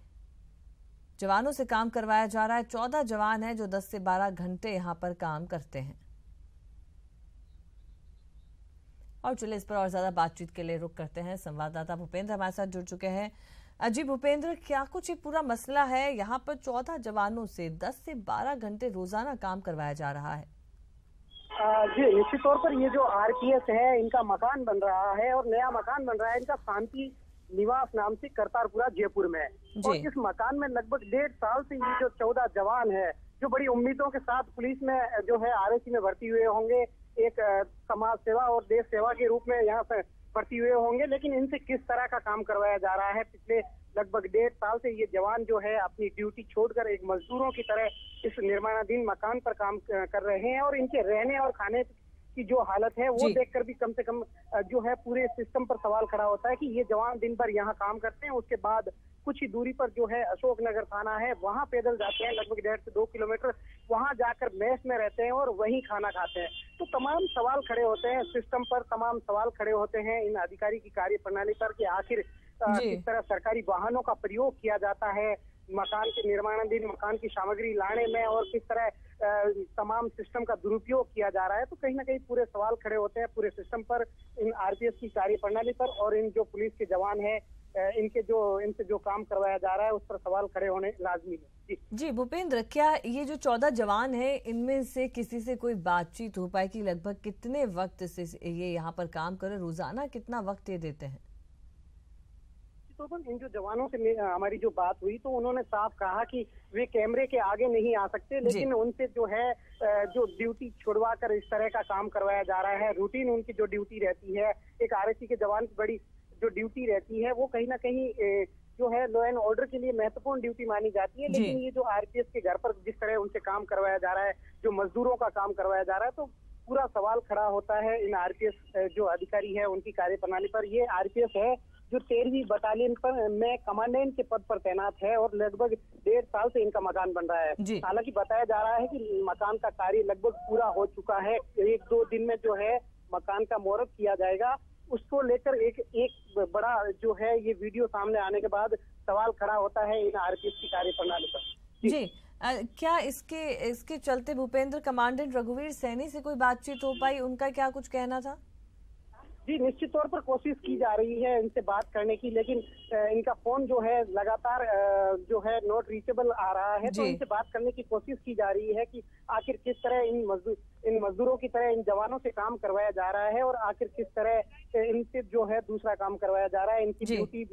जवानों से काम करवाया जा रहा है। 14 जवान हैं जो 10 से 12 घंटे यहां पर काम करते हैं। और चलिए इस पर और ज्यादा बातचीत के लिए रुक करते हैं। संवाददाता भूपेंद्र हमारे साथ जुड़ चुके हैं। जी भूपेंद्र, क्या कुछ ये पूरा मसला है? यहाँ पर 14 जवानों से 10 से 12 घंटे रोजाना काम करवाया जा रहा है। जी, निश्चित तौर पर ये जो आरपीएस है, इनका मकान बन रहा है और नया मकान बन रहा है इनका शांति निवास नाम से करतारपुरा जयपुर में। और इस मकान में लगभग 1.5 साल से ये जो 14 जवान है जो बड़ी उम्मीदों के साथ पुलिस में जो है आरएसी में भर्ती हुए होंगे, एक समाज सेवा और देश सेवा के रूप में यहाँ पे भर्ती हुए होंगे, लेकिन इनसे किस तरह का काम करवाया जा रहा है। पिछले लगभग 1.5 साल से ये जवान जो है अपनी ड्यूटी छोड़कर एक मजदूरों की तरह इस निर्माणाधीन मकान पर काम कर रहे हैं और इनके रहने और खाने की जो हालत है वो देखकर भी कम से कम जो है पूरे सिस्टम पर सवाल खड़ा होता है कि ये जवान दिन भर यहाँ काम करते हैं, उसके बाद कुछ ही दूरी पर जो है अशोकनगर थाना है, वहाँ पैदल जाते हैं लगभग 1.5 से 2 किलोमीटर, वहाँ जाकर मेस में रहते हैं और वहीं खाना खाते हैं। तो तमाम सवाल खड़े होते हैं सिस्टम पर, तमाम सवाल खड़े होते हैं इन अधिकारी की कार्य प्रणाली पर कि आखिर किस तरह सरकारी वाहनों का प्रयोग किया जाता है मकान के निर्माणाधीन मकान की सामग्री लाने में और किस तरह तमाम सिस्टम का दुरुपयोग किया जा रहा है। तो कहीं ना कहीं पूरे सवाल खड़े होते हैं पूरे सिस्टम पर, इन आरपीएस की कार्य प्रणाली पर और इन जो पुलिस के जवान है इनसे जो काम करवाया जा रहा है उस पर सवाल खड़े होने लाजमी है। जी भूपेंद्र, क्या ये जो 14 जवान है इनमें से किसी से कोई बातचीत हो पाई कि लगभग कितने वक्त से ये यहाँ पर काम करे, रोजाना कितना वक्त ये देते हैं? तो इन जो जवानों से हमारी जो बात हुई तो उन्होंने साफ कहा कि वे कैमरे के आगे नहीं आ सकते, लेकिन उनसे जो है जो ड्यूटी छुड़वा कर इस तरह का काम करवाया जा रहा है। रूटीन उनकी जो ड्यूटी रहती है, एक आरएसी के जवान की बड़ी जो ड्यूटी रहती है वो कहीं ना कहीं जो है लॉ एंड ऑर्डर के लिए महत्वपूर्ण ड्यूटी मानी जाती है, लेकिन ये जो आरपीएस के घर पर जिस तरह उनसे काम करवाया जा रहा है, जो मजदूरों का काम करवाया जा रहा है, तो पूरा सवाल खड़ा होता है इन आरपीएस जो अधिकारी है उनकी कार्य प्रणाली पर। ये आरपीएस है जो 13वीं बटालियन पर में कमांडेंट के पद पर तैनात है और लगभग 1.5 साल से इनका मकान बन रहा है। हालांकि बताया जा रहा है कि मकान का कार्य लगभग पूरा हो चुका है, 1-2 दिन में जो है मकान का मुहूर्त किया जाएगा। उसको लेकर एक बड़ा जो है ये वीडियो सामने आने के बाद सवाल खड़ा होता है इन आरपीएस की कार्य प्रणाली पर। जी क्या इसके चलते भूपेंद्र कमांडेंट रघुवीर सैनी से कोई बातचीत हो पाई, उनका क्या कुछ कहना था? जी, निश्चित तौर पर कोशिश की जा रही है इनसे बात करने की, लेकिन इनका फोन जो है लगातार जो है नॉट रीचेबल आ रहा है। तो इनसे बात करने की कोशिश की जा रही है कि आखिर किस तरह इन मजदूरों की तरह इन जवानों से काम करवाया जा रहा है और आखिर किस तरह इनसे जो है दूसरा काम करवाया जा रहा है, इनकी ड्यूटी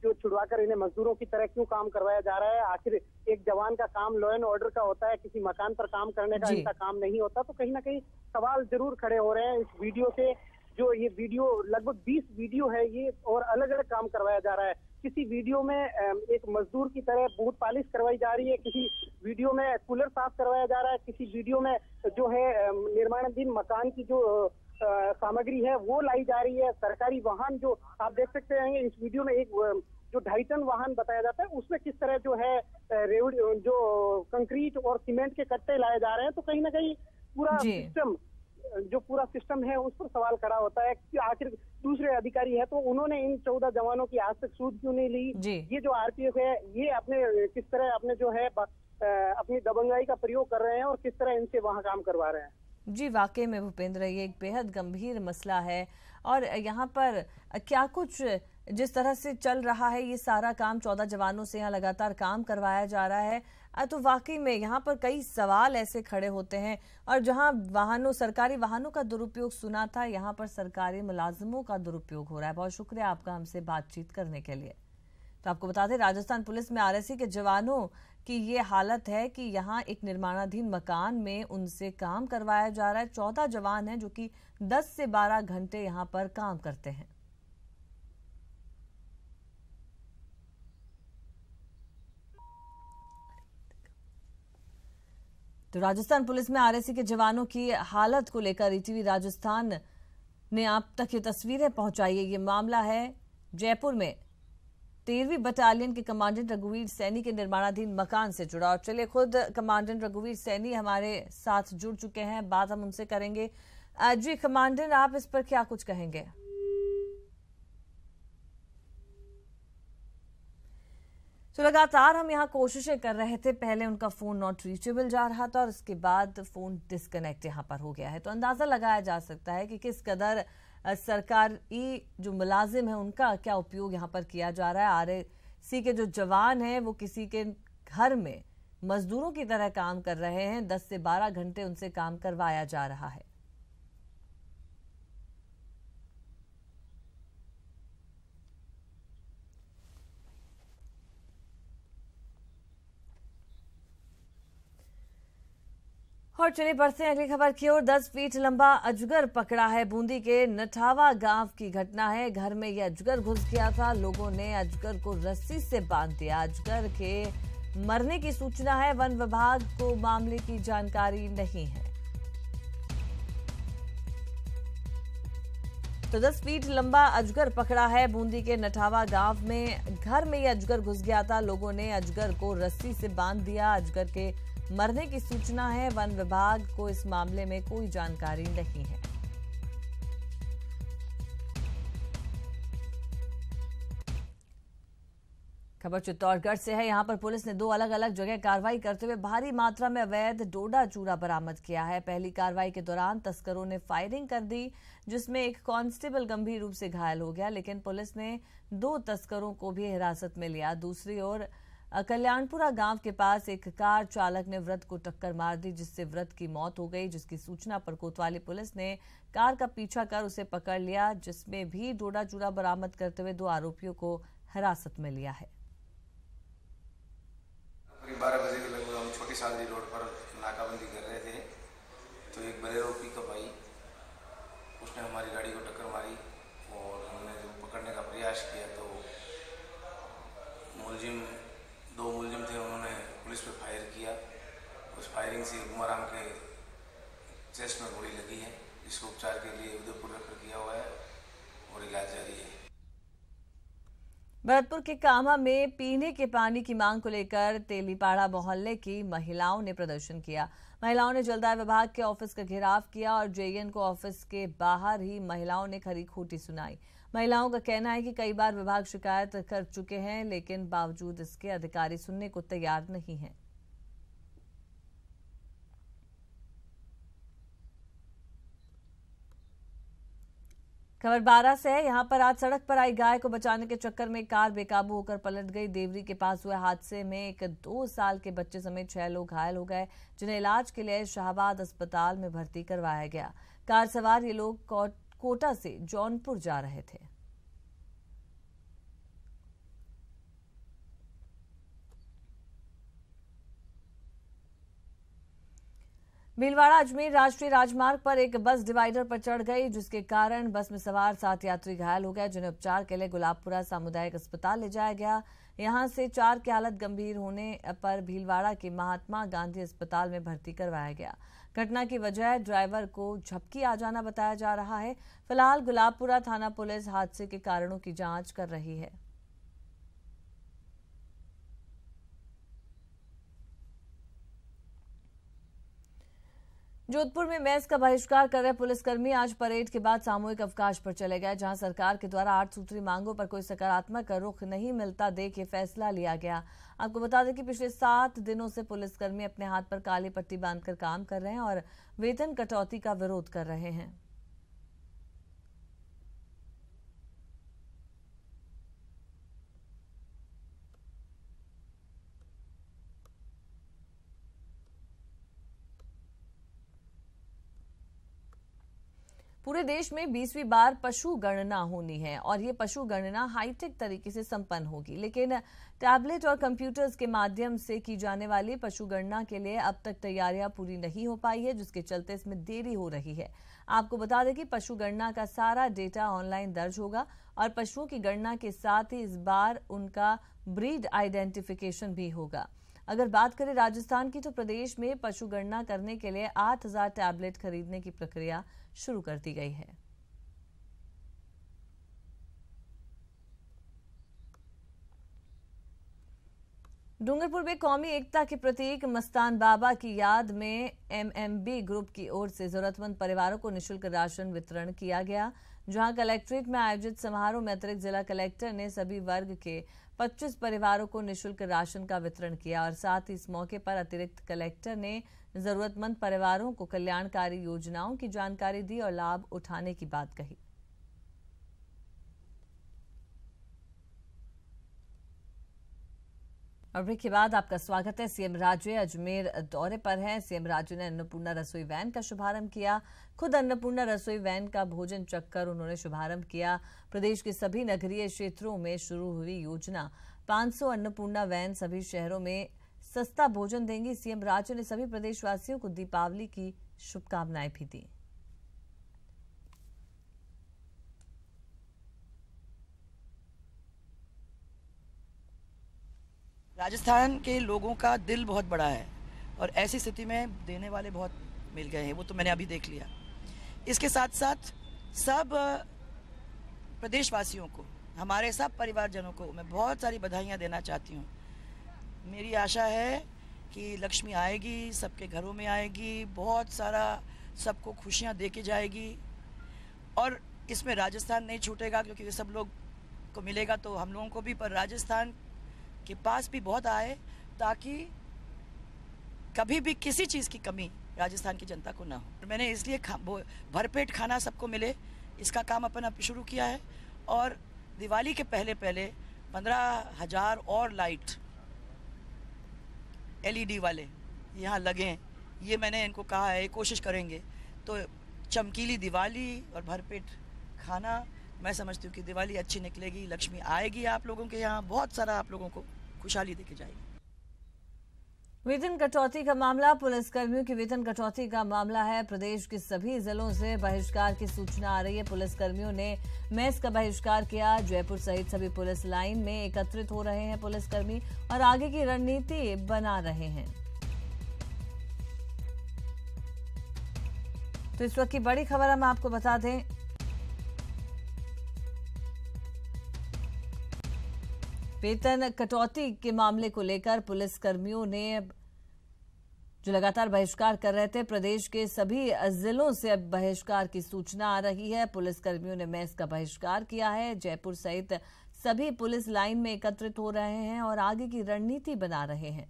जो छुड़वाकर इन्हें मजदूरों की तरह क्यों काम करवाया जा रहा है। आखिर एक जवान का काम लॉ एंड ऑर्डर का होता है, किसी मकान पर काम करने का इनका काम नहीं होता। तो कहीं ना कहीं सवाल जरूर खड़े हो रहे हैं इस वीडियो से। जो ये वीडियो लगभग 20 वीडियो है ये और अलग अलग काम करवाया जा रहा है। किसी वीडियो में एक मजदूर की तरह बूट पॉलिश करवाई जा रही है, किसी वीडियो में कूलर साफ करवाया जा रहा है, किसी वीडियो में जो है निर्माणाधीन मकान की जो सामग्री है वो लाई जा रही है। सरकारी वाहन जो आप देख सकते हैं इस वीडियो में एक जो 2.5 टन वाहन बताया जाता है उसमें किस तरह जो है जो कंक्रीट और सीमेंट के कट्टे लाए जा रहे हैं, तो कहीं ना कहीं पूरा सिस्टम, जो पूरा सिस्टम है उस पर सवाल खड़ा होता है कि आखिर दूसरे अधिकारी है तो उन्होंने इन 14 जवानों की आज तक सूद क्यों नहीं ली। ये जो आरपीएफ है ये अपने किस तरह अपने जो है अपनी दबंगाई का प्रयोग कर रहे हैं और किस तरह इनसे वहाँ काम करवा रहे हैं। जी वाकई में भूपेंद्र, ये एक बेहद गंभीर मसला है और यहाँ पर क्या कुछ जिस तरह से चल रहा है ये सारा काम 14 जवानों से यहाँ लगातार काम करवाया जा रहा है, तो वाकई में यहाँ पर कई सवाल ऐसे खड़े होते हैं। और जहाँ सरकारी वाहनों का दुरुपयोग सुना था, यहाँ पर सरकारी मुलाजिमों का दुरुपयोग हो रहा है। बहुत शुक्रिया आपका हमसे बातचीत करने के लिए। तो आपको बता दें, राजस्थान पुलिस में आरएसी के जवानों की ये हालत है कि यहाँ एक निर्माणाधीन मकान में उनसे काम करवाया जा रहा है। 14 जवान हैं जो कि 10 से 12 घंटे यहाँ पर काम करते हैं। तो राजस्थान पुलिस में आरएसी के जवानों की हालत को लेकर ईटीवी राजस्थान ने आप तक ये तस्वीरें पहुंचाई है। ये मामला है जयपुर में 13वीं बटालियन के कमांडेंट रघुवीर सैनी के निर्माणाधीन मकान से जुड़ा। और चलिए खुद कमांडेंट रघुवीर सैनी हमारे साथ जुड़ चुके हैं, बात हम उनसे करेंगे। जी कमांडेंट, आप इस पर क्या कुछ कहेंगे? तो लगातार हम यहाँ कोशिशें कर रहे थे, पहले उनका फोन नॉट रीचेबल जा रहा था और उसके बाद फोन डिस्कनेक्ट यहाँ पर हो गया है। तो अंदाजा लगाया जा सकता है कि किस कदर सरकारी जो मुलाजिम है उनका क्या उपयोग यहाँ पर किया जा रहा है। आरएसी के जो जवान हैं वो किसी के घर में मजदूरों की तरह काम कर रहे हैं। 10 से 12 घंटे उनसे काम करवाया जा रहा है। और चलिए बढ़ते हैं अगली खबर की ओर। 10 फीट लंबा अजगर पकड़ा है। बूंदी के नठावा गांव की घटना है। घर में यह अजगर घुस गया था। लोगों ने अजगर को रस्सी से बांध दिया। अजगर के मरने की सूचना है। वन विभाग को मामले की जानकारी नहीं है। तो 10 फीट लंबा अजगर पकड़ा है। बूंदी के नठावा गांव में घर में यह अजगर घुस गया था। लोगों ने अजगर को रस्सी से बांध दिया। अजगर के मरने की सूचना है। वन विभाग को इस मामले में कोई जानकारी नहीं है। खबर चित्तौड़गढ़ से है। यहां पर पुलिस ने 2 अलग अलग जगह कार्रवाई करते हुए भारी मात्रा में अवैध डोडा चूरा बरामद किया है। पहली कार्रवाई के दौरान तस्करों ने फायरिंग कर दी, जिसमें एक कांस्टेबल गंभीर रूप से घायल हो गया, लेकिन पुलिस ने 2 तस्करों को भी हिरासत में लिया। दूसरी ओर कल्याणपुरा गांव के पास एक कार चालक ने वृद्ध को टक्कर मार दी, जिससे वृद्ध की मौत हो गई। जिसकी सूचना पर कोतवाली पुलिस ने कार का पीछा कर उसे पकड़ लिया, जिसमें भी डोडा चूरा बरामद करते हुए 2 आरोपियों को हिरासत में लिया है। 12 बजे के लगभग हम छोटी सादरी रोड पर नाकाबंदी कर रहे थे, तो एक बलेरो पिकअप आई। उसने हमारी गाड़ी को टक्कर मारी और हमने जब पकड़ने का प्रयास किया तो 2 मुलजिम थे, उन्होंने पुलिस पे फायर किया। उस फायरिंग से उमराम के चेस्ट में गोली लगी है, जिसको उपचार के लिए उदयपुर रेफर किया हुआ है और इलाज जारी है। भरतपुर के कामा में पीने के पानी की मांग को लेकर तेलीपाड़ा मोहल्ले की महिलाओं ने प्रदर्शन किया। महिलाओं ने जलदाय विभाग के ऑफिस का घेराव किया और जेएन को ऑफिस के बाहर ही महिलाओं ने खरी खोटी सुनाई। महिलाओं का कहना है कि कई बार विभाग शिकायत कर चुके हैं, लेकिन बावजूद इसके अधिकारी सुनने को तैयार नहीं हैं। खबर 12 से है। यहां पर आज सड़क पर आई गाय को बचाने के चक्कर में कार बेकाबू होकर पलट गई। देवरी के पास हुए हादसे में एक 2 साल के बच्चे समेत 6 लोग घायल हो गए, जिन्हें इलाज के लिए शाहबाद अस्पताल में भर्ती करवाया गया। कार सवार ये लोग कोटा से जौनपुर जा रहे थे। भीलवाड़ा अजमेर राष्ट्रीय राजमार्ग पर एक बस डिवाइडर पर चढ़ गई, जिसके कारण बस में सवार 7 यात्री घायल हो गए, जिन्हें उपचार के लिए गुलाबपुरा सामुदायिक अस्पताल ले जाया गया। यहां से 4 की हालत गंभीर होने पर भीलवाड़ा के महात्मा गांधी अस्पताल में भर्ती करवाया गया। घटना की वजह ड्राइवर को झपकी आ जाना बताया जा रहा है। फिलहाल गुलाबपुरा थाना पुलिस हादसे के कारणों की जांच कर रही है। जोधपुर में मैस का बहिष्कार कर रहे पुलिसकर्मी आज परेड के बाद सामूहिक अवकाश पर चले गए, जहां सरकार के द्वारा 8 सूत्री मांगों पर कोई सकारात्मक रुख नहीं मिलता देख ये फैसला लिया गया। आपको बता दें कि पिछले 7 दिनों से पुलिसकर्मी अपने हाथ पर काली पट्टी बांधकर काम कर रहे हैं और वेतन कटौती का विरोध कर रहे हैं। पूरे देश में 20वीं बार पशु गणना होनी है और ये पशु गणना हाईटेक तरीके से संपन्न होगी, लेकिन टैबलेट और कंप्यूटर्स के माध्यम से की जाने वाली पशु गणना के लिए अब तक तैयारियां पूरी नहीं हो पाई है, जिसके चलते इसमें देरी हो रही है। आपको बता दें कि पशु गणना का सारा डेटा ऑनलाइन दर्ज होगा और पशुओं की गणना के साथ ही इस बार उनका ब्रीड आइडेंटिफिकेशन भी होगा। अगर बात करें राजस्थान की, तो प्रदेश में पशु गणना करने के लिए 8000 टैबलेट खरीदने की प्रक्रिया शुरू कर दी गई है। डूंगरपुर में कौमी एकता के प्रतीक मस्तान बाबा की याद में MMB ग्रुप की ओर से जरूरतमंद परिवारों को निःशुल्क राशन वितरण किया गया, जहां कलेक्ट्रेट में आयोजित समारोह में अतिरिक्त जिला कलेक्टर ने सभी वर्ग के 25 परिवारों को निःशुल्क राशन का वितरण किया और साथ ही इस मौके पर अतिरिक्त कलेक्टर ने जरूरतमंद परिवारों को कल्याणकारी योजनाओं की जानकारी दी और लाभ उठाने की बात कही। और ब्रेक के बाद आपका स्वागत है। सीएम राज्य अजमेर दौरे पर हैं। सीएम राज्य ने अन्नपूर्णा रसोई वैन का शुभारंभ किया। खुद अन्नपूर्णा रसोई वैन का भोजन चक्कर उन्होंने शुभारंभ किया। प्रदेश के सभी नगरीय क्षेत्रों में शुरू हुई योजना 500 अन्नपूर्णा वैन सभी शहरों में सस्ता भोजन देंगी। सीएम राज्य ने सभी प्रदेशवासियों को दीपावली की शुभकामनाएं भी दी। राजस्थान के लोगों का दिल बहुत बड़ा है और ऐसी स्थिति में देने वाले बहुत मिल गए हैं, वो तो मैंने अभी देख लिया। इसके साथ साथ सब प्रदेशवासियों को, हमारे सब परिवारजनों को मैं बहुत सारी बधाइयाँ देना चाहती हूँ। मेरी आशा है कि लक्ष्मी आएगी, सबके घरों में आएगी, बहुत सारा सबको खुशियाँ दे के जाएगी और इसमें राजस्थान नहीं छूटेगा, क्योंकि सब लोग को मिलेगा तो हम लोगों को भी, पर राजस्थान के पास भी बहुत आए ताकि कभी भी किसी चीज़ की कमी राजस्थान की जनता को ना हो। मैंने इसलिए भरपेट खाना सबको मिले, इसका काम अपन अब शुरू किया है और दिवाली के पहले 15,000 और लाइट LED वाले यहाँ लगे, ये मैंने इनको कहा है, कोशिश करेंगे तो चमकीली दिवाली और भरपेट खाना, मैं समझती हूँ कि दिवाली अच्छी निकलेगी, लक्ष्मी आएगी आप लोगों के यहाँ, बहुत सारा आप लोगों को खुशहाली देके जाएगी। वेतन कटौती का मामला, पुलिसकर्मियों की वेतन कटौती का मामला है। प्रदेश के सभी जिलों से बहिष्कार की सूचना आ रही है। पुलिसकर्मियों ने मेस का बहिष्कार किया। जयपुर सहित सभी पुलिस लाइन में एकत्रित हो रहे हैं पुलिसकर्मी और आगे की रणनीति बना रहे हैं। तो इस वक्त की बड़ी खबर हम आपको बता दें, वेतन कटौती के मामले को लेकर पुलिसकर्मियों ने जो लगातार बहिष्कार कर रहे थे, प्रदेश के सभी जिलों से अब बहिष्कार की सूचना आ रही है। पुलिसकर्मियों ने मेस का बहिष्कार किया है। जयपुर सहित सभी पुलिस लाइन में एकत्रित हो रहे हैं और आगे की रणनीति बना रहे हैं।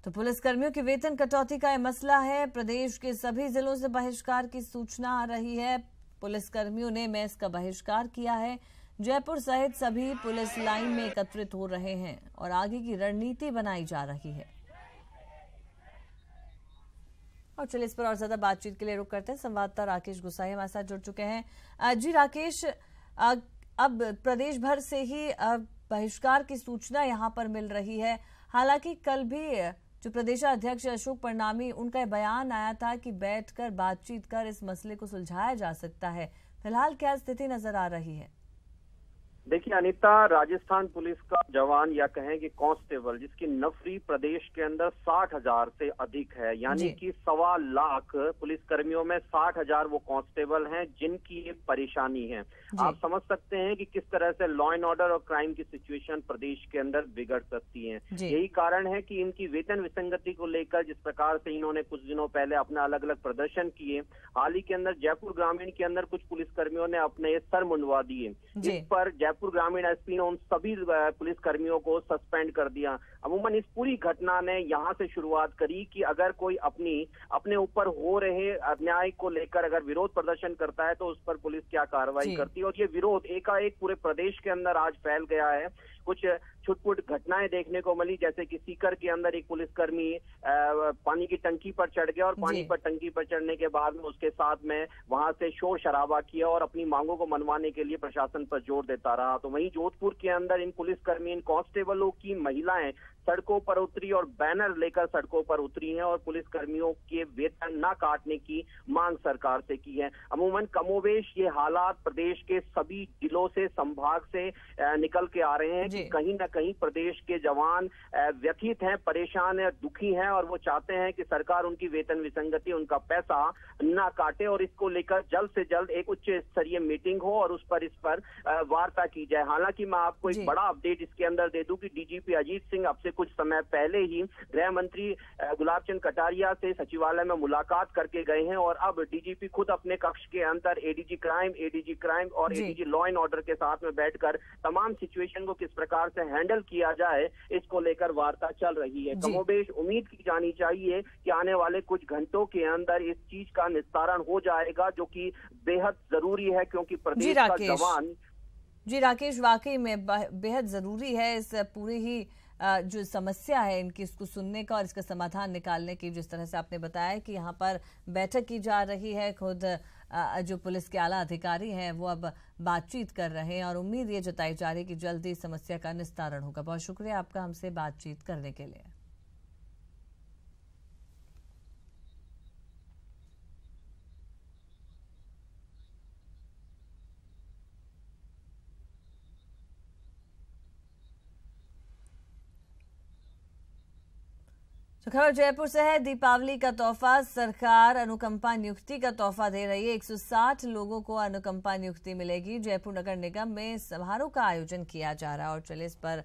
तो पुलिसकर्मियों की वेतन कटौती का यह मसला है। प्रदेश के सभी जिलों से बहिष्कार की सूचना आ रही है। पुलिसकर्मियों ने मेस का बहिष्कार किया है। जयपुर सहित सभी पुलिस लाइन में एकत्रित हो रहे हैं और आगे की रणनीति बनाई जा रही है। और चलिए इस पर और ज्यादा बातचीत के लिए रुक करते हैं। संवाददाता राकेश गुसाई हमारे साथ जुड़ चुके हैं। जी राकेश, अब प्रदेश भर से ही बहिष्कार की सूचना यहां पर मिल रही है। हालांकि कल भी जो प्रदेशाध्यक्ष अशोक परनामी, उनका बयान आया था कि बैठकर बातचीत कर इस मसले को सुलझाया जा सकता है। फिलहाल क्या स्थिति नजर आ रही है? देखिए अनीता, राजस्थान पुलिस का जवान या कहें कि कांस्टेबल जिसकी नफरी प्रदेश के अंदर 60,000 से अधिक है, यानी कि 1.25 लाख पुलिस कर्मियों में 60,000 वो कांस्टेबल हैं जिनकी ये परेशानी है। आप समझ सकते हैं कि किस तरह से लॉ एंड ऑर्डर और क्राइम की सिचुएशन प्रदेश के अंदर बिगड़ सकती है। यही कारण है कि इनकी वेतन विसंगति को लेकर जिस प्रकार से इन्होंने कुछ दिनों पहले अपना अलग अलग प्रदर्शन किए, हाल ही के अंदर जयपुर ग्रामीण के अंदर कुछ पुलिस कर्मियों ने अपने सर मुंडवा दिए। इस पर जयपुर ग्रामीण एसपी ने उन सभी पुलिस कर्मियों को सस्पेंड कर दिया। अमूमन इस पूरी घटना ने यहाँ से शुरुआत करी कि अगर कोई अपने ऊपर हो रहे अन्याय को लेकर अगर विरोध प्रदर्शन करता है तो उस पर पुलिस क्या कार्रवाई करती है, और ये विरोध एकाएक पूरे प्रदेश के अंदर आज फैल गया है। कुछ छुटपुट घटनाएं देखने को मिली, जैसे कि सीकर के अंदर एक पुलिसकर्मी पानी की टंकी पर चढ़ गया और पानी पर टंकी पर चढ़ने के बाद में उसके साथ में वहां से शोर शराबा किया और अपनी मांगों को मनवाने के लिए प्रशासन पर जोर देता रहा। तो वहीं जोधपुर के अंदर इन पुलिसकर्मी, इन कांस्टेबलों की महिलाएं सड़कों पर उतरी और बैनर लेकर सड़कों पर उतरी हैं और पुलिसकर्मियों के वेतन न काटने की मांग सरकार से की है। अमूमन कमोवेश ये हालात प्रदेश के सभी जिलों से, संभाग से निकल के आ रहे हैं कि कहीं न कहीं प्रदेश के जवान व्यथित हैं, परेशान हैं, दुखी हैं और वो चाहते हैं कि सरकार उनकी वेतन विसंगति, उनका पैसा न काटे और इसको लेकर जल्द से जल्द एक उच्च स्तरीय मीटिंग हो और इस पर वार्ता की जाए। हालांकि मैं आपको एक बड़ा अपडेट इसके अंदर दे दूं कि डीजीपी अजीत सिंह अब से कुछ समय पहले ही गृह मंत्री गुलाबचंद कटारिया से सचिवालय में मुलाकात करके गए हैं और अब डीजीपी खुद अपने कक्ष के अंदर एडीजी क्राइम और एडीजी लॉ एंड ऑर्डर के साथ में बैठकर तमाम सिचुएशन को किस प्रकार से हैंडल किया जाए इसको लेकर वार्ता चल रही है। कमोबेश उम्मीद की जानी चाहिए कि आने वाले कुछ घंटों के अंदर इस चीज का निस्तारण हो जाएगा, जो कि बेहद जरूरी है क्योंकि प्रदेश का जवान। जी राकेश, वाकई में बेहद जरूरी है इस पूरी ही जो समस्या है इनकी, इसको सुनने का और इसका समाधान निकालने की। जिस तरह से आपने बताया कि यहाँ पर बैठक की जा रही है, खुद जो पुलिस के आला अधिकारी हैं वो अब बातचीत कर रहे हैं और उम्मीद ये जताई जा रही है कि जल्दी समस्या का निस्तारण होगा। बहुत शुक्रिया आपका हमसे बातचीत करने के लिए। तो खबर जयपुर से है। दीपावली का तोहफा, सरकार अनुकंपा नियुक्ति का तोहफा दे रही है। 160 लोगों को अनुकंपा नियुक्ति मिलेगी। जयपुर नगर निगम में समारोह का आयोजन किया जा रहा है और चलिए इस पर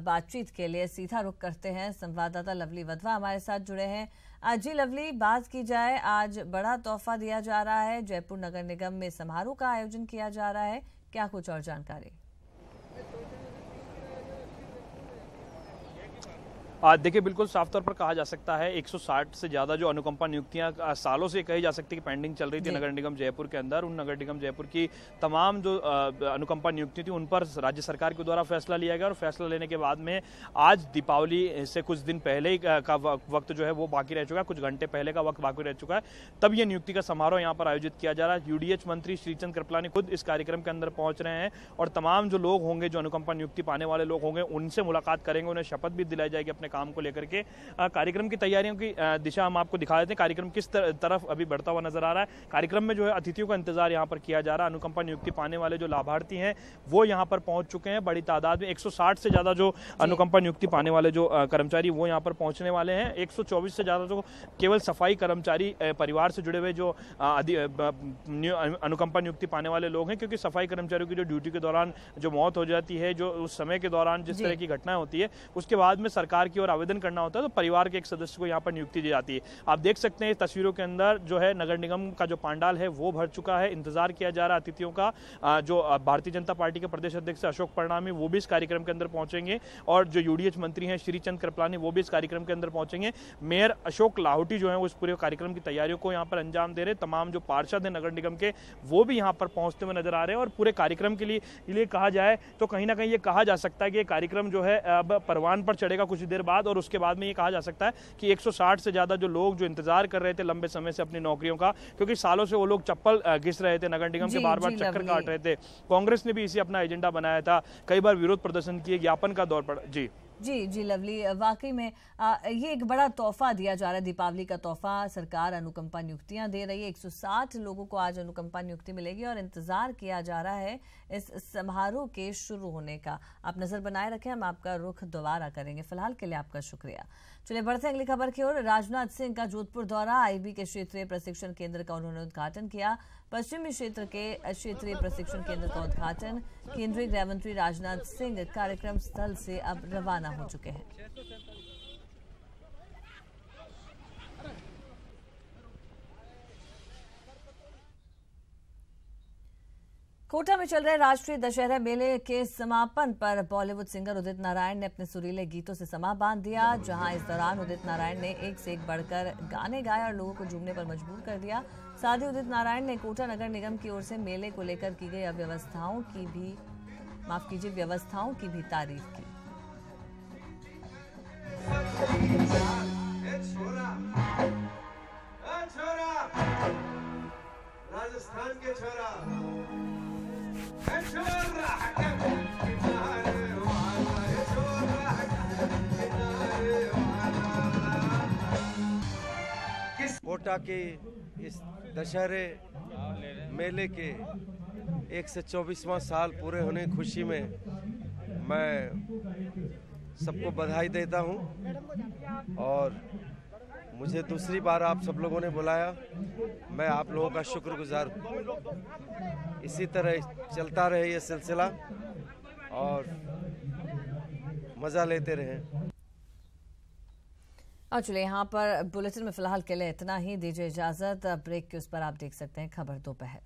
बातचीत के लिए सीधा रुख करते हैं। संवाददाता लवली वधवा हमारे साथ जुड़े हैं। जी लवली, बात की जाए, आज बड़ा तोहफा दिया जा रहा है, जयपुर नगर निगम में समारोह का आयोजन किया जा रहा है, क्या कुछ और जानकारी? देखिए, बिल्कुल साफ तौर पर कहा जा सकता है 160 से ज़्यादा जो अनुकंपा नियुक्तियां सालों से कही जा सकती है कि पेंडिंग चल रही थी नगर निगम जयपुर के अंदर, उन नगर निगम जयपुर की तमाम जो अनुकंपा नियुक्ति थी उन पर राज्य सरकार के द्वारा फैसला लिया गया और फैसला लेने के बाद में आज दीपावली से कुछ दिन पहले का वक्त जो है वो बाकी रह चुका है, कुछ घंटे पहले का वक्त बाकी रह चुका है, तब ये नियुक्ति का समारोह यहाँ पर आयोजित किया जा रहा है। यूडीएच मंत्री श्रीचंद कृपलानी खुद इस कार्यक्रम के अंदर पहुंच रहे हैं और तमाम जो लोग होंगे, जो अनुकंपा नियुक्ति पाने वाले लोग होंगे, उनसे मुलाकात करेंगे, उन्हें शपथ भी दिलाई जाएगी अपने काम को लेकर के। कार्यक्रम की तैयारियों की दिशा हम आपको दिखा देते हैं। कार्यक्रम किस तरफ अभी बढ़ता हुआ नजर आ रहा है। कार्यक्रम में जो है अतिथियों का इंतजार यहाँ पर किया जा रहा है। अनुकंपा नियुक्ति पाने वाले जो लाभार्थी हैं वो यहाँ पर पहुंच चुके हैं बड़ी तादाद में। 160 से ज्यादा जो अनुकंपा नियुक्ति पाने वाले जो कर्मचारी वो यहाँ पर पहुंचने वाले हैं। 124 से ज्यादा जो केवल सफाई कर्मचारी परिवार से जुड़े हुए जो अनुकंपा नियुक्ति पाने वाले लोग हैं, क्योंकि सफाई कर्मचारियों की जो ड्यूटी के दौरान जो मौत हो जाती है, जो उस समय के दौरान जिस तरह की घटनाएं होती है, उसके बाद में सरकार की ओर आवेदन करना होता है तो परिवार के एक सदस्य को यहाँ पर नियुक्ति दी जाती है। आप देख सकते हैं तस्वीरों के अंदर जो है नगर निगम का जो पंडाल है वो भर चुका है। इंतजार किया जा रहा है अतिथियों का। जो भारतीय जनता पार्टी के प्रदेश अध्यक्ष अशोक परनामी वो भी इस कार्यक्रम के अंदर पहुंचेंगे और जो यूडीएच मंत्री हैं श्रीचंद कृपलानी वो भी इस कार्यक्रम के अंदर पहुंचेंगे। मेयर अशोक लाहौटी जो है उस पूरे कार्यक्रम की तैयारियों को यहाँ पर अंजाम दे रहे। तमाम जो पार्षद हैं नगर निगम के वो भी यहाँ पर पहुंचते हुए नजर आ रहे हैं और पूरे कार्यक्रम के लिए कहा जाए तो कहीं ना कहीं ये कहा जा सकता है कि ये कार्यक्रम जो है अब परवान पर चढ़ेगा कुछ देर बाद और उसके बाद में ये कहा जा सकता है कि 160 से ज्यादा जो लोग जो इंतजार कर रहे थे लंबे समय से अपनी नौकरियों का, क्योंकि सालों से वो लोग चप्पल घिस रहे थे, नगर निगम के बार बार चक्कर काट रहे थे। कांग्रेस ने भी इसी अपना एजेंडा बनाया था, कई बार विरोध प्रदर्शन किए, ज्ञापन का दौर पड़ा। जी जी लवली, वाकई में ये एक बड़ा तोहफा दिया जा रहा है, दीपावली का तोहफा। सरकार अनुकंपा नियुक्तियां दे रही है, 160 लोगों को आज अनुकंपा नियुक्ति मिलेगी और इंतजार किया जा रहा है इस समारोह के शुरू होने का। आप नजर बनाए रखें, हम आपका रुख दोबारा करेंगे। फिलहाल के लिए आपका शुक्रिया। चलिए बढ़ते हैं अगली खबर की ओर। राजनाथ सिंह का जोधपुर दौरा, आईबी के क्षेत्रीय प्रशिक्षण केंद्र का उन्होंने उद्घाटन किया। पश्चिमी क्षेत्र के क्षेत्रीय प्रशिक्षण केंद्र का उद्घाटन केंद्रीय गृह मंत्री राजनाथ सिंह कार्यक्रम स्थल से अब रवाना हो चुके हैं। कोटा में चल रहे राष्ट्रीय दशहरा मेले के समापन पर बॉलीवुड सिंगर उदित नारायण ने अपने सुरीले गीतों से समा बांध दिया। जहां इस दौरान उदित नारायण ने एक से एक बढ़कर गाने गाए और लोगों को झूमने पर मजबूर कर दिया। साथ ही उदित नारायण ने कोटा नगर निगम की ओर से मेले को लेकर की गई व्यवस्थाओं की भी तारीफ की। राजस्थान के छोरा कोटा के इस दशहरे मेले के 124वां साल पूरे होने की खुशी में मैं सबको बधाई देता हूं और मुझे दूसरी बार आप सब लोगों ने बुलाया, मैं आप लोगों का शुक्रगुजार हूं। इसी तरह चलता रहे ये सिलसिला और मजा लेते रहें। और चलिए यहाँ पर बुलेटिन में फिलहाल के लिए इतना ही, दीजिए इजाजत। ब्रेक के उस पर आप देख सकते हैं खबर दोपहर।